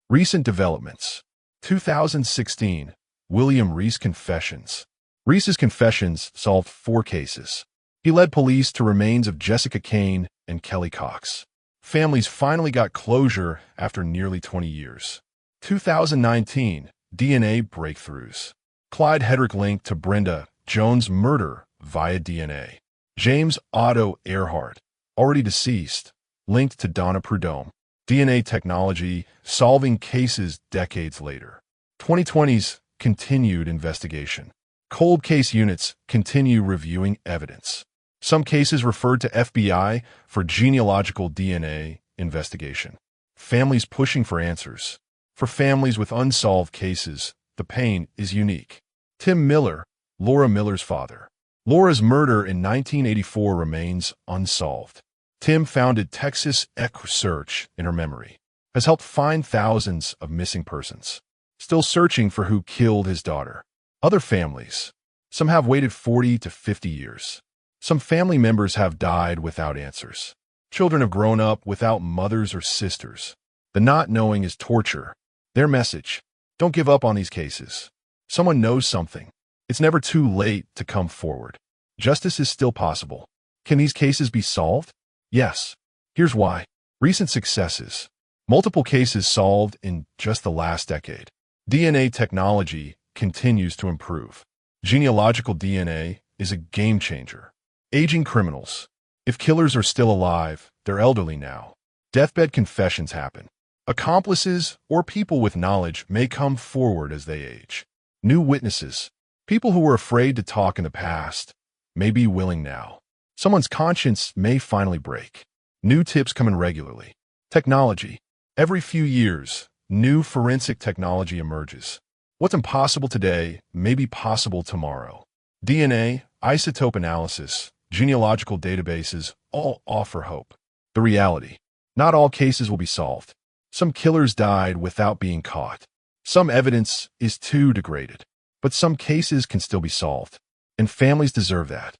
Recent developments. 2016. William Reese Confessions. Reese's confessions solved 4 cases. He led police to remains of Jessica Kane and Kelly Cox. Families finally got closure after nearly 20 years. 2019. DNA breakthroughs. Clyde Hedrick linked to Brenda Jones' murder via DNA. James Otto Earhart, already deceased, linked to Donna Prudhomme. DNA technology solving cases decades later. 2020's continued investigation. Cold case units continue reviewing evidence. Some cases referred to FBI for genealogical DNA investigation. Families pushing for answers. For families with unsolved cases, the pain is unique. Tim Miller, Laura Miller's father. Laura's murder in 1984 remains unsolved. Tim founded Texas Search in her memory, has helped find thousands of missing persons. Still searching for who killed his daughter. Other families. Some have waited 40 to 50 years. Some family members have died without answers. Children have grown up without mothers or sisters. The not knowing is torture. Their message: don't give up on these cases. Someone knows something. It's never too late to come forward. Justice is still possible. Can these cases be solved? Yes. Here's why. Recent successes. Multiple cases solved in just the last decade. DNA technology continues to improve. Genealogical DNA is a game changer. Aging criminals. If killers are still alive, they're elderly now. Deathbed confessions happen. Accomplices or people with knowledge may come forward as they age. New witnesses. People who were afraid to talk in the past may be willing now. Someone's conscience may finally break. New tips come in regularly. Technology. Every few years, new forensic technology emerges. What's impossible today may be possible tomorrow. DNA, isotope analysis, genealogical databases all offer hope. The reality: not all cases will be solved. Some killers died without being caught. Some evidence is too degraded. But some cases can still be solved, and families deserve that.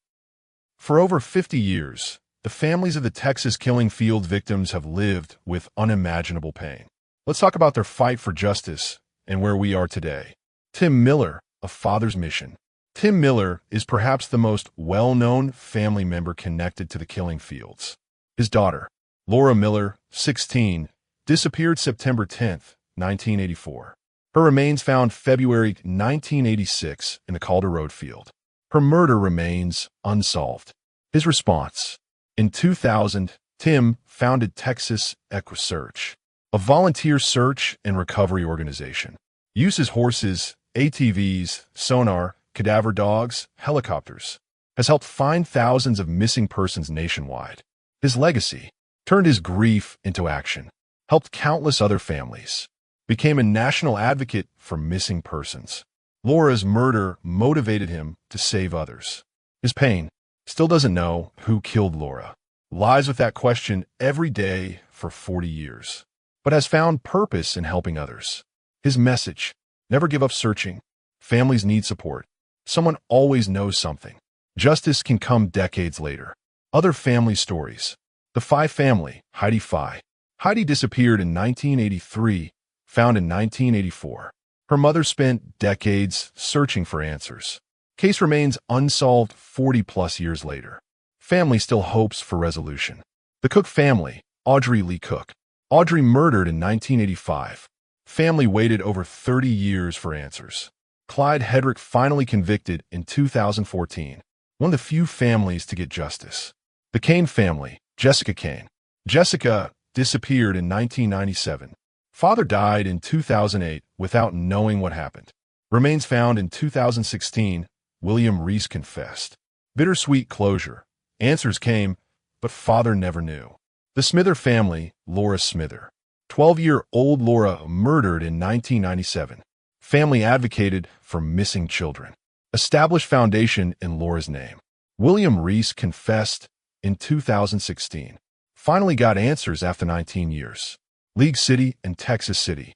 For over 50 years, the families of the Texas killing field victims have lived with unimaginable pain. Let's talk about their fight for justice and where we are today. Tim Miller, A Father's Mission. Tim Miller is perhaps the most well-known family member connected to the killing fields. His daughter, Laura Miller, 16, disappeared September 10, 1984. Her remains found February 1986 in the Calder Road field. Her murder remains unsolved. His response: in 2000, Tim founded Texas Search, a volunteer search and recovery organization. Uses horses, ATVs, sonar, cadaver dogs, helicopters. Has helped find thousands of missing persons nationwide. His legacy: turned his grief into action. Helped countless other families. Became a national advocate for missing persons. Laura's murder motivated him to save others. His pain: still doesn't know who killed Laura. Lies with that question every day for 40 years. But has found purpose in helping others. His message: never give up searching. Families need support. Someone always knows something. Justice can come decades later. Other family stories. The Phi family, Heidi Phi. Heidi disappeared in 1983, found in 1984. Her mother spent decades searching for answers. Case remains unsolved 40-plus years later. Family still hopes for resolution. The Cook family, Audrey Lee Cook. Audrey murdered in 1985. Family waited over 30 years for answers. Clyde Hedrick finally convicted in 2014. One of the few families to get justice. The Kane family, Jessica Kane. Jessica disappeared in 1997. Father died in 2008 without knowing what happened. Remains found in 2016. William Reese confessed. Bittersweet closure. Answers came, but father never knew. The Smither family, Laura Smither. 12-year-old Laura murdered in 1997. Family advocated for missing children. Established foundation in Laura's name. William Reese confessed in 2016. Finally got answers after 19 years. League City and Texas City.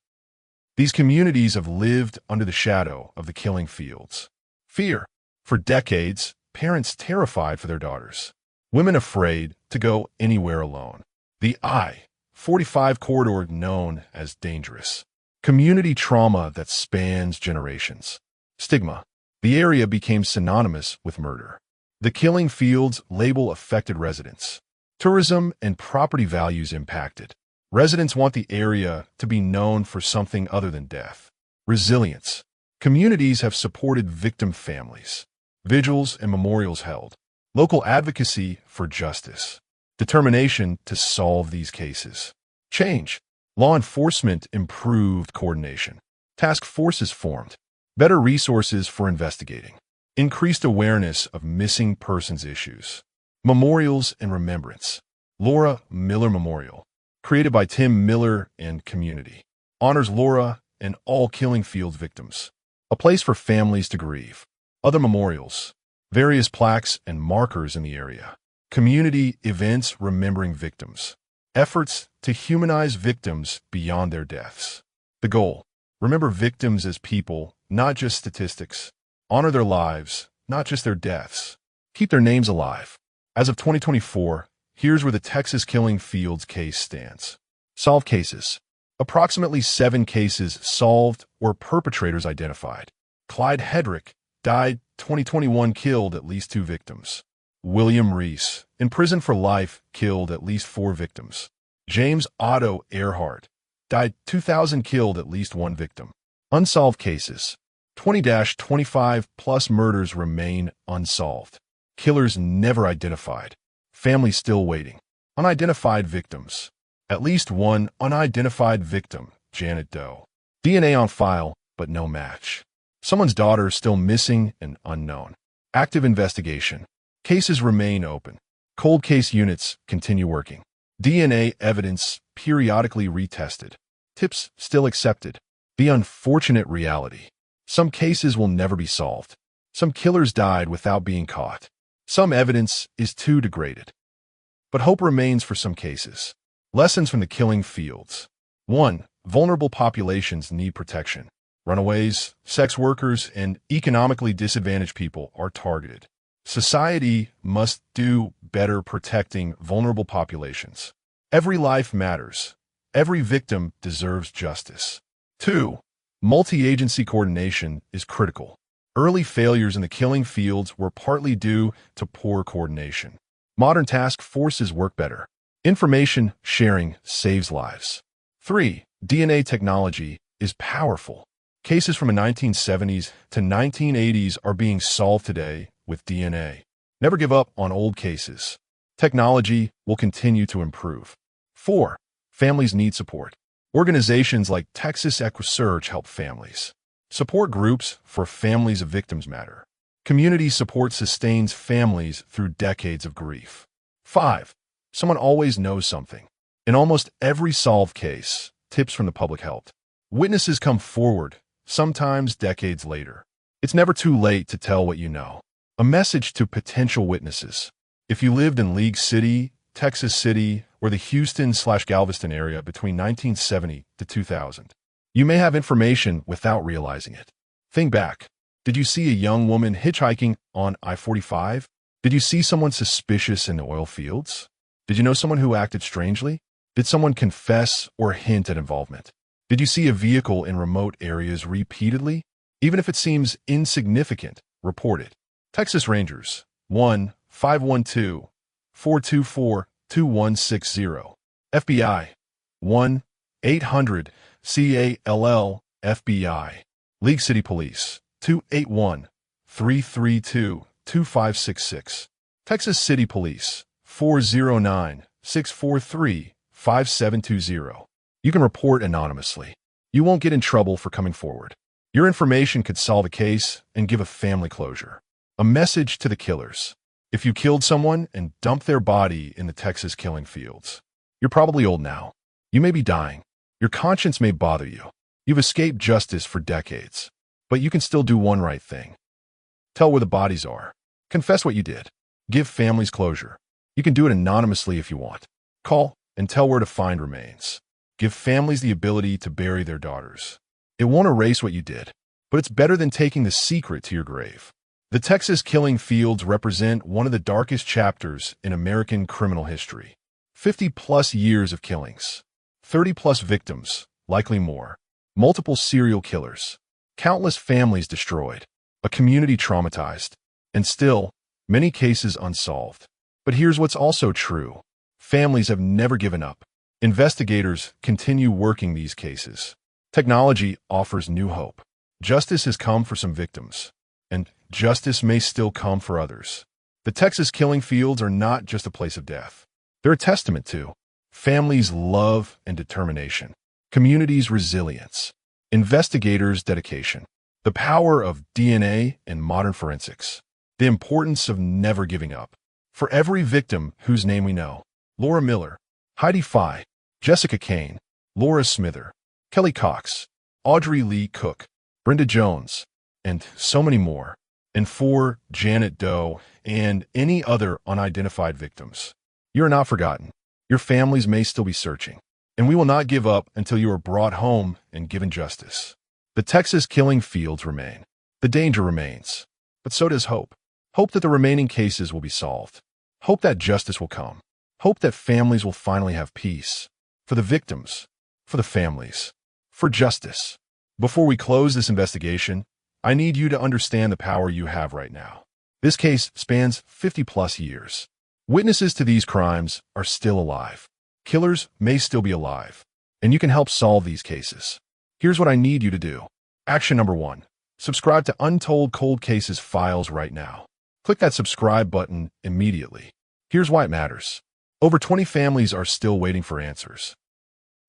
These communities have lived under the shadow of the killing fields. Fear. For decades, parents terrified for their daughters. Women afraid to go anywhere alone. The I-45 corridor known as dangerous. Community trauma that spans generations. Stigma. The area became synonymous with murder. The killing fields label affected residents. Tourism and property values impacted. Residents want the area to be known for something other than death. Resilience. Communities have supported victim families. Vigils and memorials held. Local advocacy for justice. Determination to solve these cases. Change. Law enforcement improved coordination. Task forces formed. Better resources for investigating. Increased awareness of missing persons issues. Memorials and remembrance. Laura Miller Memorial. Created by Tim Miller and community. Honors Laura and all killing fields victims. A place for families to grieve. Other memorials. Various plaques and markers in the area. Community events remembering victims. Efforts to humanize victims beyond their deaths. The goal. Remember victims as people, not just statistics. Honor their lives, not just their deaths. Keep their names alive. As of 2024, here's where the Texas killing fields case stands. Solved cases. Approximately 7 cases solved or perpetrators identified. Clyde Hedrick died 2021, killed at least 2 victims. William Reese, in prison for life, killed at least 4 victims. James Otto Earhart, died 2000, killed at least 1 victim. Unsolved cases. 20-25 plus murders remain unsolved. Killers never identified. Families still waiting. Unidentified victims. At least 1 unidentified victim, Janet Doe. DNA on file, but no match. Someone's daughter still missing and unknown. Active investigation. Cases remain open. Cold case units continue working. DNA evidence periodically retested. Tips still accepted. The unfortunate reality. Some cases will never be solved. Some killers died without being caught. Some evidence is too degraded. But hope remains for some cases. Lessons from the killing fields. 1. Vulnerable populations need protection. Runaways, sex workers, and economically disadvantaged people are targeted. Society must do better protecting vulnerable populations. Every life matters. Every victim deserves justice. 2. Multi-agency coordination is critical. Early failures in the killing fields were partly due to poor coordination. Modern task forces work better. Information sharing saves lives. 3. DNA technology is powerful. Cases from the 1970s to 1980s are being solved today with DNA. Never give up on old cases. Technology will continue to improve. 4. Families need support. Organizations like Texas EquiSearch help families. Support groups for families of victims matter. Community support sustains families through decades of grief. 5. Someone always knows something. In almost every solved case, tips from the public helped. Witnesses come forward, sometimes decades later. It's never too late to tell what you know. A message to potential witnesses. If you lived in League City, Texas City, or the Houston/Galveston area between 1970 to 2000, you may have information without realizing it. Think back. Did you see a young woman hitchhiking on I-45? Did you see someone suspicious in the oil fields? Did you know someone who acted strangely? Did someone confess or hint at involvement? Did you see a vehicle in remote areas repeatedly? Even if it seems insignificant, report it. Texas Rangers, 1-512-424-2160. FBI, 1-800-CALL-FBI. League City Police, 281-332-2566. Texas City Police, 409-643-5720. You can report anonymously. You won't get in trouble for coming forward. Your information could solve a case and give a family closure. A message to the killers. If you killed someone and dumped their body in the Texas killing fields, you're probably old now. You may be dying. Your conscience may bother you. You've escaped justice for decades. But you can still do one right thing. Tell where the bodies are. Confess what you did. Give families closure. You can do it anonymously if you want. Call and tell where to find remains. Give families the ability to bury their daughters. It won't erase what you did, but it's better than taking the secret to your grave. The Texas killing fields represent one of the darkest chapters in American criminal history. 50-plus years of killings. 30-plus victims, likely more. Multiple serial killers. Countless families destroyed. A community traumatized. And still, many cases unsolved. But here's what's also true. Families have never given up. Investigators continue working these cases. Technology offers new hope. Justice has come for some victims, and justice may still come for others. The Texas killing fields are not just a place of death. They're a testament to families' love and determination, communities' resilience, investigators' dedication, the power of DNA and modern forensics, the importance of never giving up. For every victim whose name we know, Laura Miller, Heidi Fye, Jessica Kane, Laura Smither, Kelly Cox, Audrey Lee Cook, Brenda Jones, and so many more. And for Janet Doe and any other unidentified victims, you're not forgotten. Your families may still be searching, and we will not give up until you are brought home and given justice. The Texas killing fields remain. The danger remains. But so does hope. Hope that the remaining cases will be solved. Hope that justice will come. Hope that families will finally have peace. For the victims, for the families, for justice. Before we close this investigation, I need you to understand the power you have right now. This case spans 50-plus years. Witnesses to these crimes are still alive. Killers may still be alive, and you can help solve these cases. Here's what I need you to do. Action number 1. Subscribe to Untold Cold Cases Files right now. Click that subscribe button immediately. Here's why it matters. Over 20 families are still waiting for answers.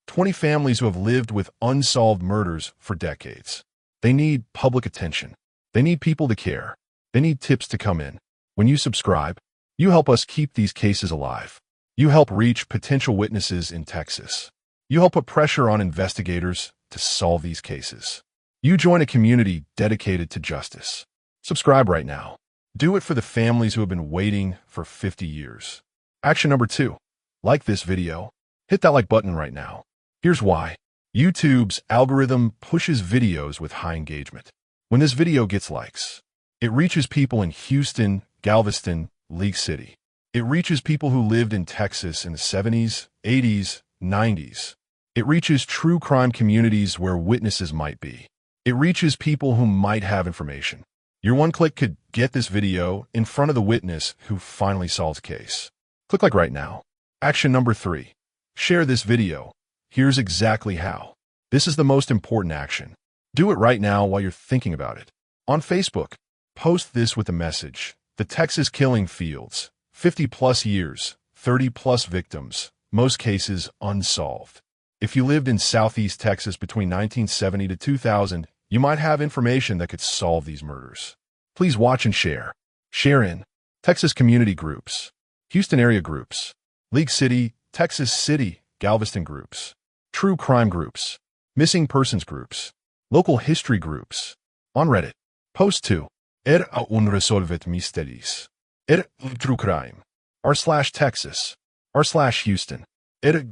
20 families who have lived with unsolved murders for decades. They need public attention. They need people to care. They need tips to come in. When you subscribe, you help us keep these cases alive. You help reach potential witnesses in Texas. You help put pressure on investigators to solve these cases. You join a community dedicated to justice. Subscribe right now. Do it for the families who have been waiting for 50 years. Action number 2. Like this video. Hit that like button right now. Here's why. YouTube's algorithm pushes videos with high engagement. When this video gets likes, it reaches people in Houston, Galveston, League City. It reaches people who lived in Texas in the 70s, 80s, 90s. It reaches true crime communities where witnesses might be. It reaches people who might have information. Your one click could get this video in front of the witness who finally solves a case. Click like right now. Action number 3. Share this video. Here's exactly how. This is the most important action. Do it right now while you're thinking about it. On Facebook, post this with the message, "The Texas killing fields, 50-plus years, 30-plus victims, most cases unsolved." If you lived in Southeast Texas between 1970 to 2000, you might have information that could solve these murders. Please watch and share. Share in Texas community groups, Houston area groups, League City, Texas City, Galveston groups, true crime groups, missing persons groups, local history groups. On Reddit, post to Unsolved Mysteries, True Crime, r/Texas, r/Houston,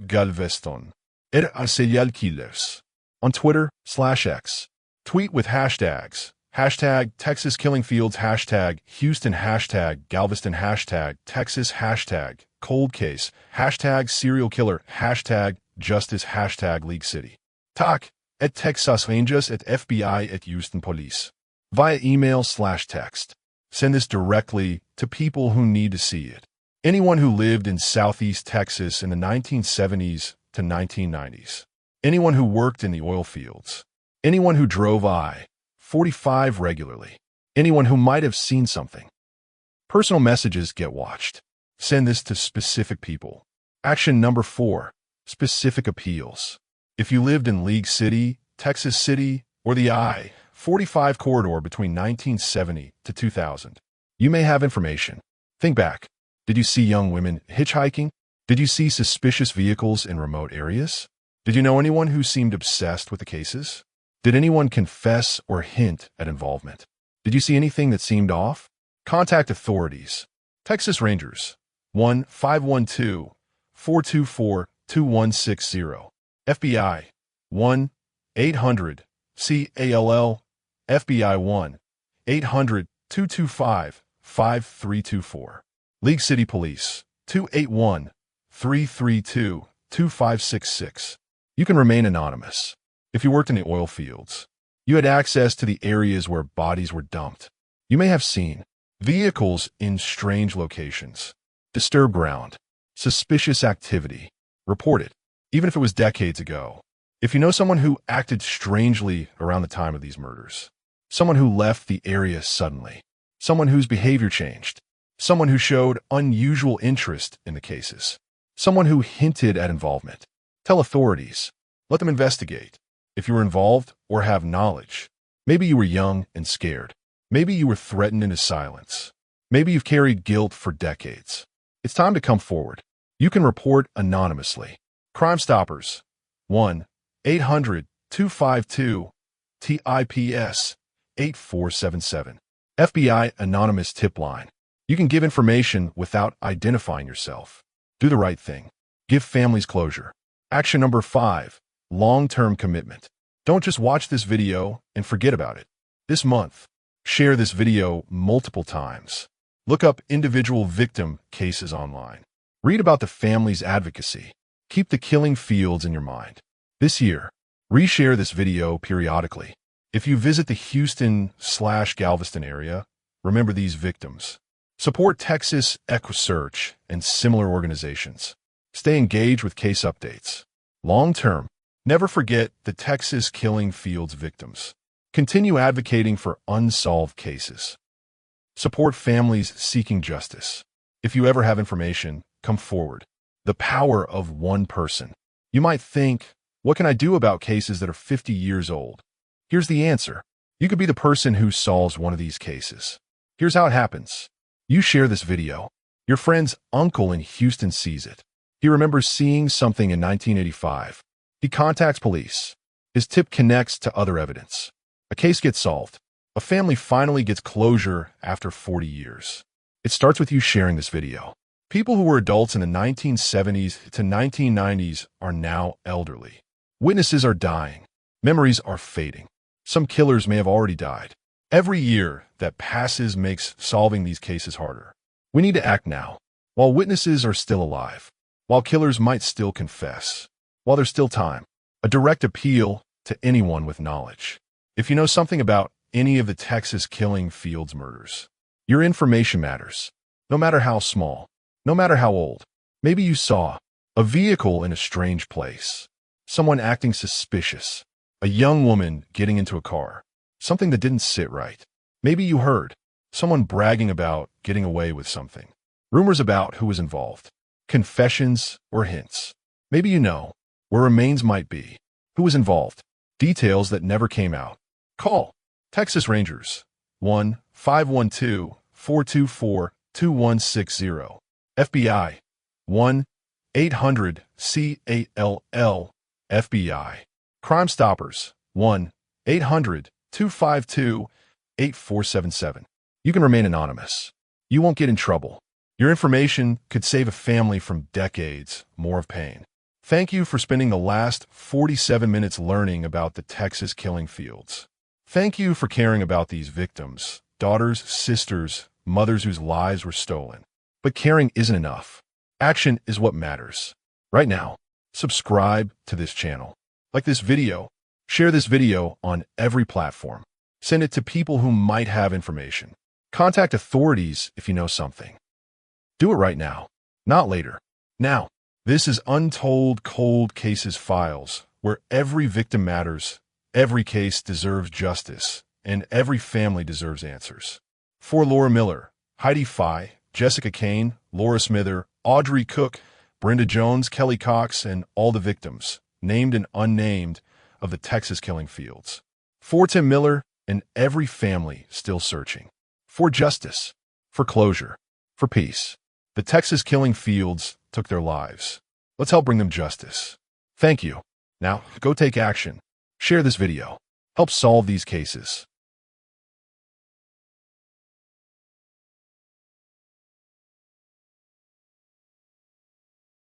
Galveston, Serial Killers. On Twitter, /X. Tweet with hashtags, hashtag Texas Killing Fields, hashtag Houston, hashtag Galveston, hashtag Texas, hashtag Cold Case, hashtag Serial Killer, hashtag Justice, hashtag League City. Talk at Texas Rangers at FBI at Houston Police. Via email/text. Send this directly to people who need to see it. Anyone who lived in Southeast Texas in the 1970s to 1990s. Anyone who worked in the oil fields. Anyone who drove I-45 regularly. Anyone who might have seen something. Personal messages get watched. Send this to specific people. Action number 4. Specific appeals. If you lived in League City, Texas City, or the I-45 corridor between 1970 to 2000, you may have information. Think back. Did you see young women hitchhiking? Did you see suspicious vehicles in remote areas? Did you know anyone who seemed obsessed with the cases? Did anyone confess or hint at involvement? Did you see anything that seemed off? Contact authorities. Texas Rangers, 1-512-424-2160. FBI, 1-800-CALL. FBI 1-800-225-5324. League City Police, 281-332-2566. You can remain anonymous. If you worked in the oil fields, you had access to the areas where bodies were dumped. You may have seen vehicles in strange locations, disturbed ground, suspicious activity. Report it, even if it was decades ago. If you know someone who acted strangely around the time of these murders, someone who left the area suddenly, someone whose behavior changed, someone who showed unusual interest in the cases, someone who hinted at involvement, tell authorities. Let them investigate. If you were involved or have knowledge, maybe you were young and scared. Maybe you were threatened into silence. Maybe you've carried guilt for decades. It's time to come forward. You can report anonymously. Crime Stoppers, 1-800-252-TIPS 8477. FBI Anonymous Tip Line. You can give information without identifying yourself. Do the right thing. Give families closure. Action number 5. Long-term commitment. Don't just watch this video and forget about it. This month, share this video multiple times. Look up individual victim cases online. Read about the family's advocacy. Keep the killing fields in your mind. This year, reshare this video periodically. If you visit the Houston/Galveston area, remember these victims. Support Texas EquiSearch and similar organizations. Stay engaged with case updates. Long-term, never forget the Texas killing fields victims. Continue advocating for unsolved cases. Support families seeking justice. If you ever have information, come forward. The power of one person. You might think, what can I do about cases that are 50 years old? Here's the answer. You could be the person who solves one of these cases. Here's how it happens. You share this video. Your friend's uncle in Houston sees it. He remembers seeing something in 1985. He contacts police. His tip connects to other evidence. A case gets solved. A family finally gets closure after 40 years. It starts with you sharing this video. People who were adults in the 1970s to 1990s are now elderly. Witnesses are dying. Memories are fading. Some killers may have already died. Every year that passes makes solving these cases harder. We need to act now, while witnesses are still alive, while killers might still confess, while there's still time. A direct appeal to anyone with knowledge. If you know something about any of the Texas killing fields murders, your information matters, no matter how small, no matter how old. Maybe you saw a vehicle in a strange place, someone acting suspicious, a young woman getting into a car, something that didn't sit right. Maybe you heard someone bragging about getting away with something, rumors about who was involved, confessions or hints. Maybe you know where remains might be, who was involved, details that never came out. Call Texas Rangers, 1-512-424-2160. FBI, 1-800-CALL. FBI. Crime Stoppers, 1-800-252-8477. You can remain anonymous. You won't get in trouble. Your information could save a family from decades more of pain. Thank you for spending the last 47 minutes learning about the Texas killing fields. Thank you for caring about these victims, daughters, sisters, mothers whose lives were stolen. But caring isn't enough. Action is what matters. Right now, subscribe to this channel. Like this video. Share this video on every platform. Send it to people who might have information. Contact authorities if you know something. Do it right now, not later. Now, this is Untold Cold Cases Files, where every victim matters, every case deserves justice, and every family deserves answers. For Laura Miller, Heidi Fye, Jessica Kane, Laura Smither, Audrey Cook, Brenda Jones, Kelly Cox, and all the victims, named and unnamed, of the Texas killing fields. For Tim Miller and every family still searching. For justice, for closure, for peace. The Texas killing fields took their lives. Let's help bring them justice. Thank you. Now, go take action. Share this video. Help solve these cases.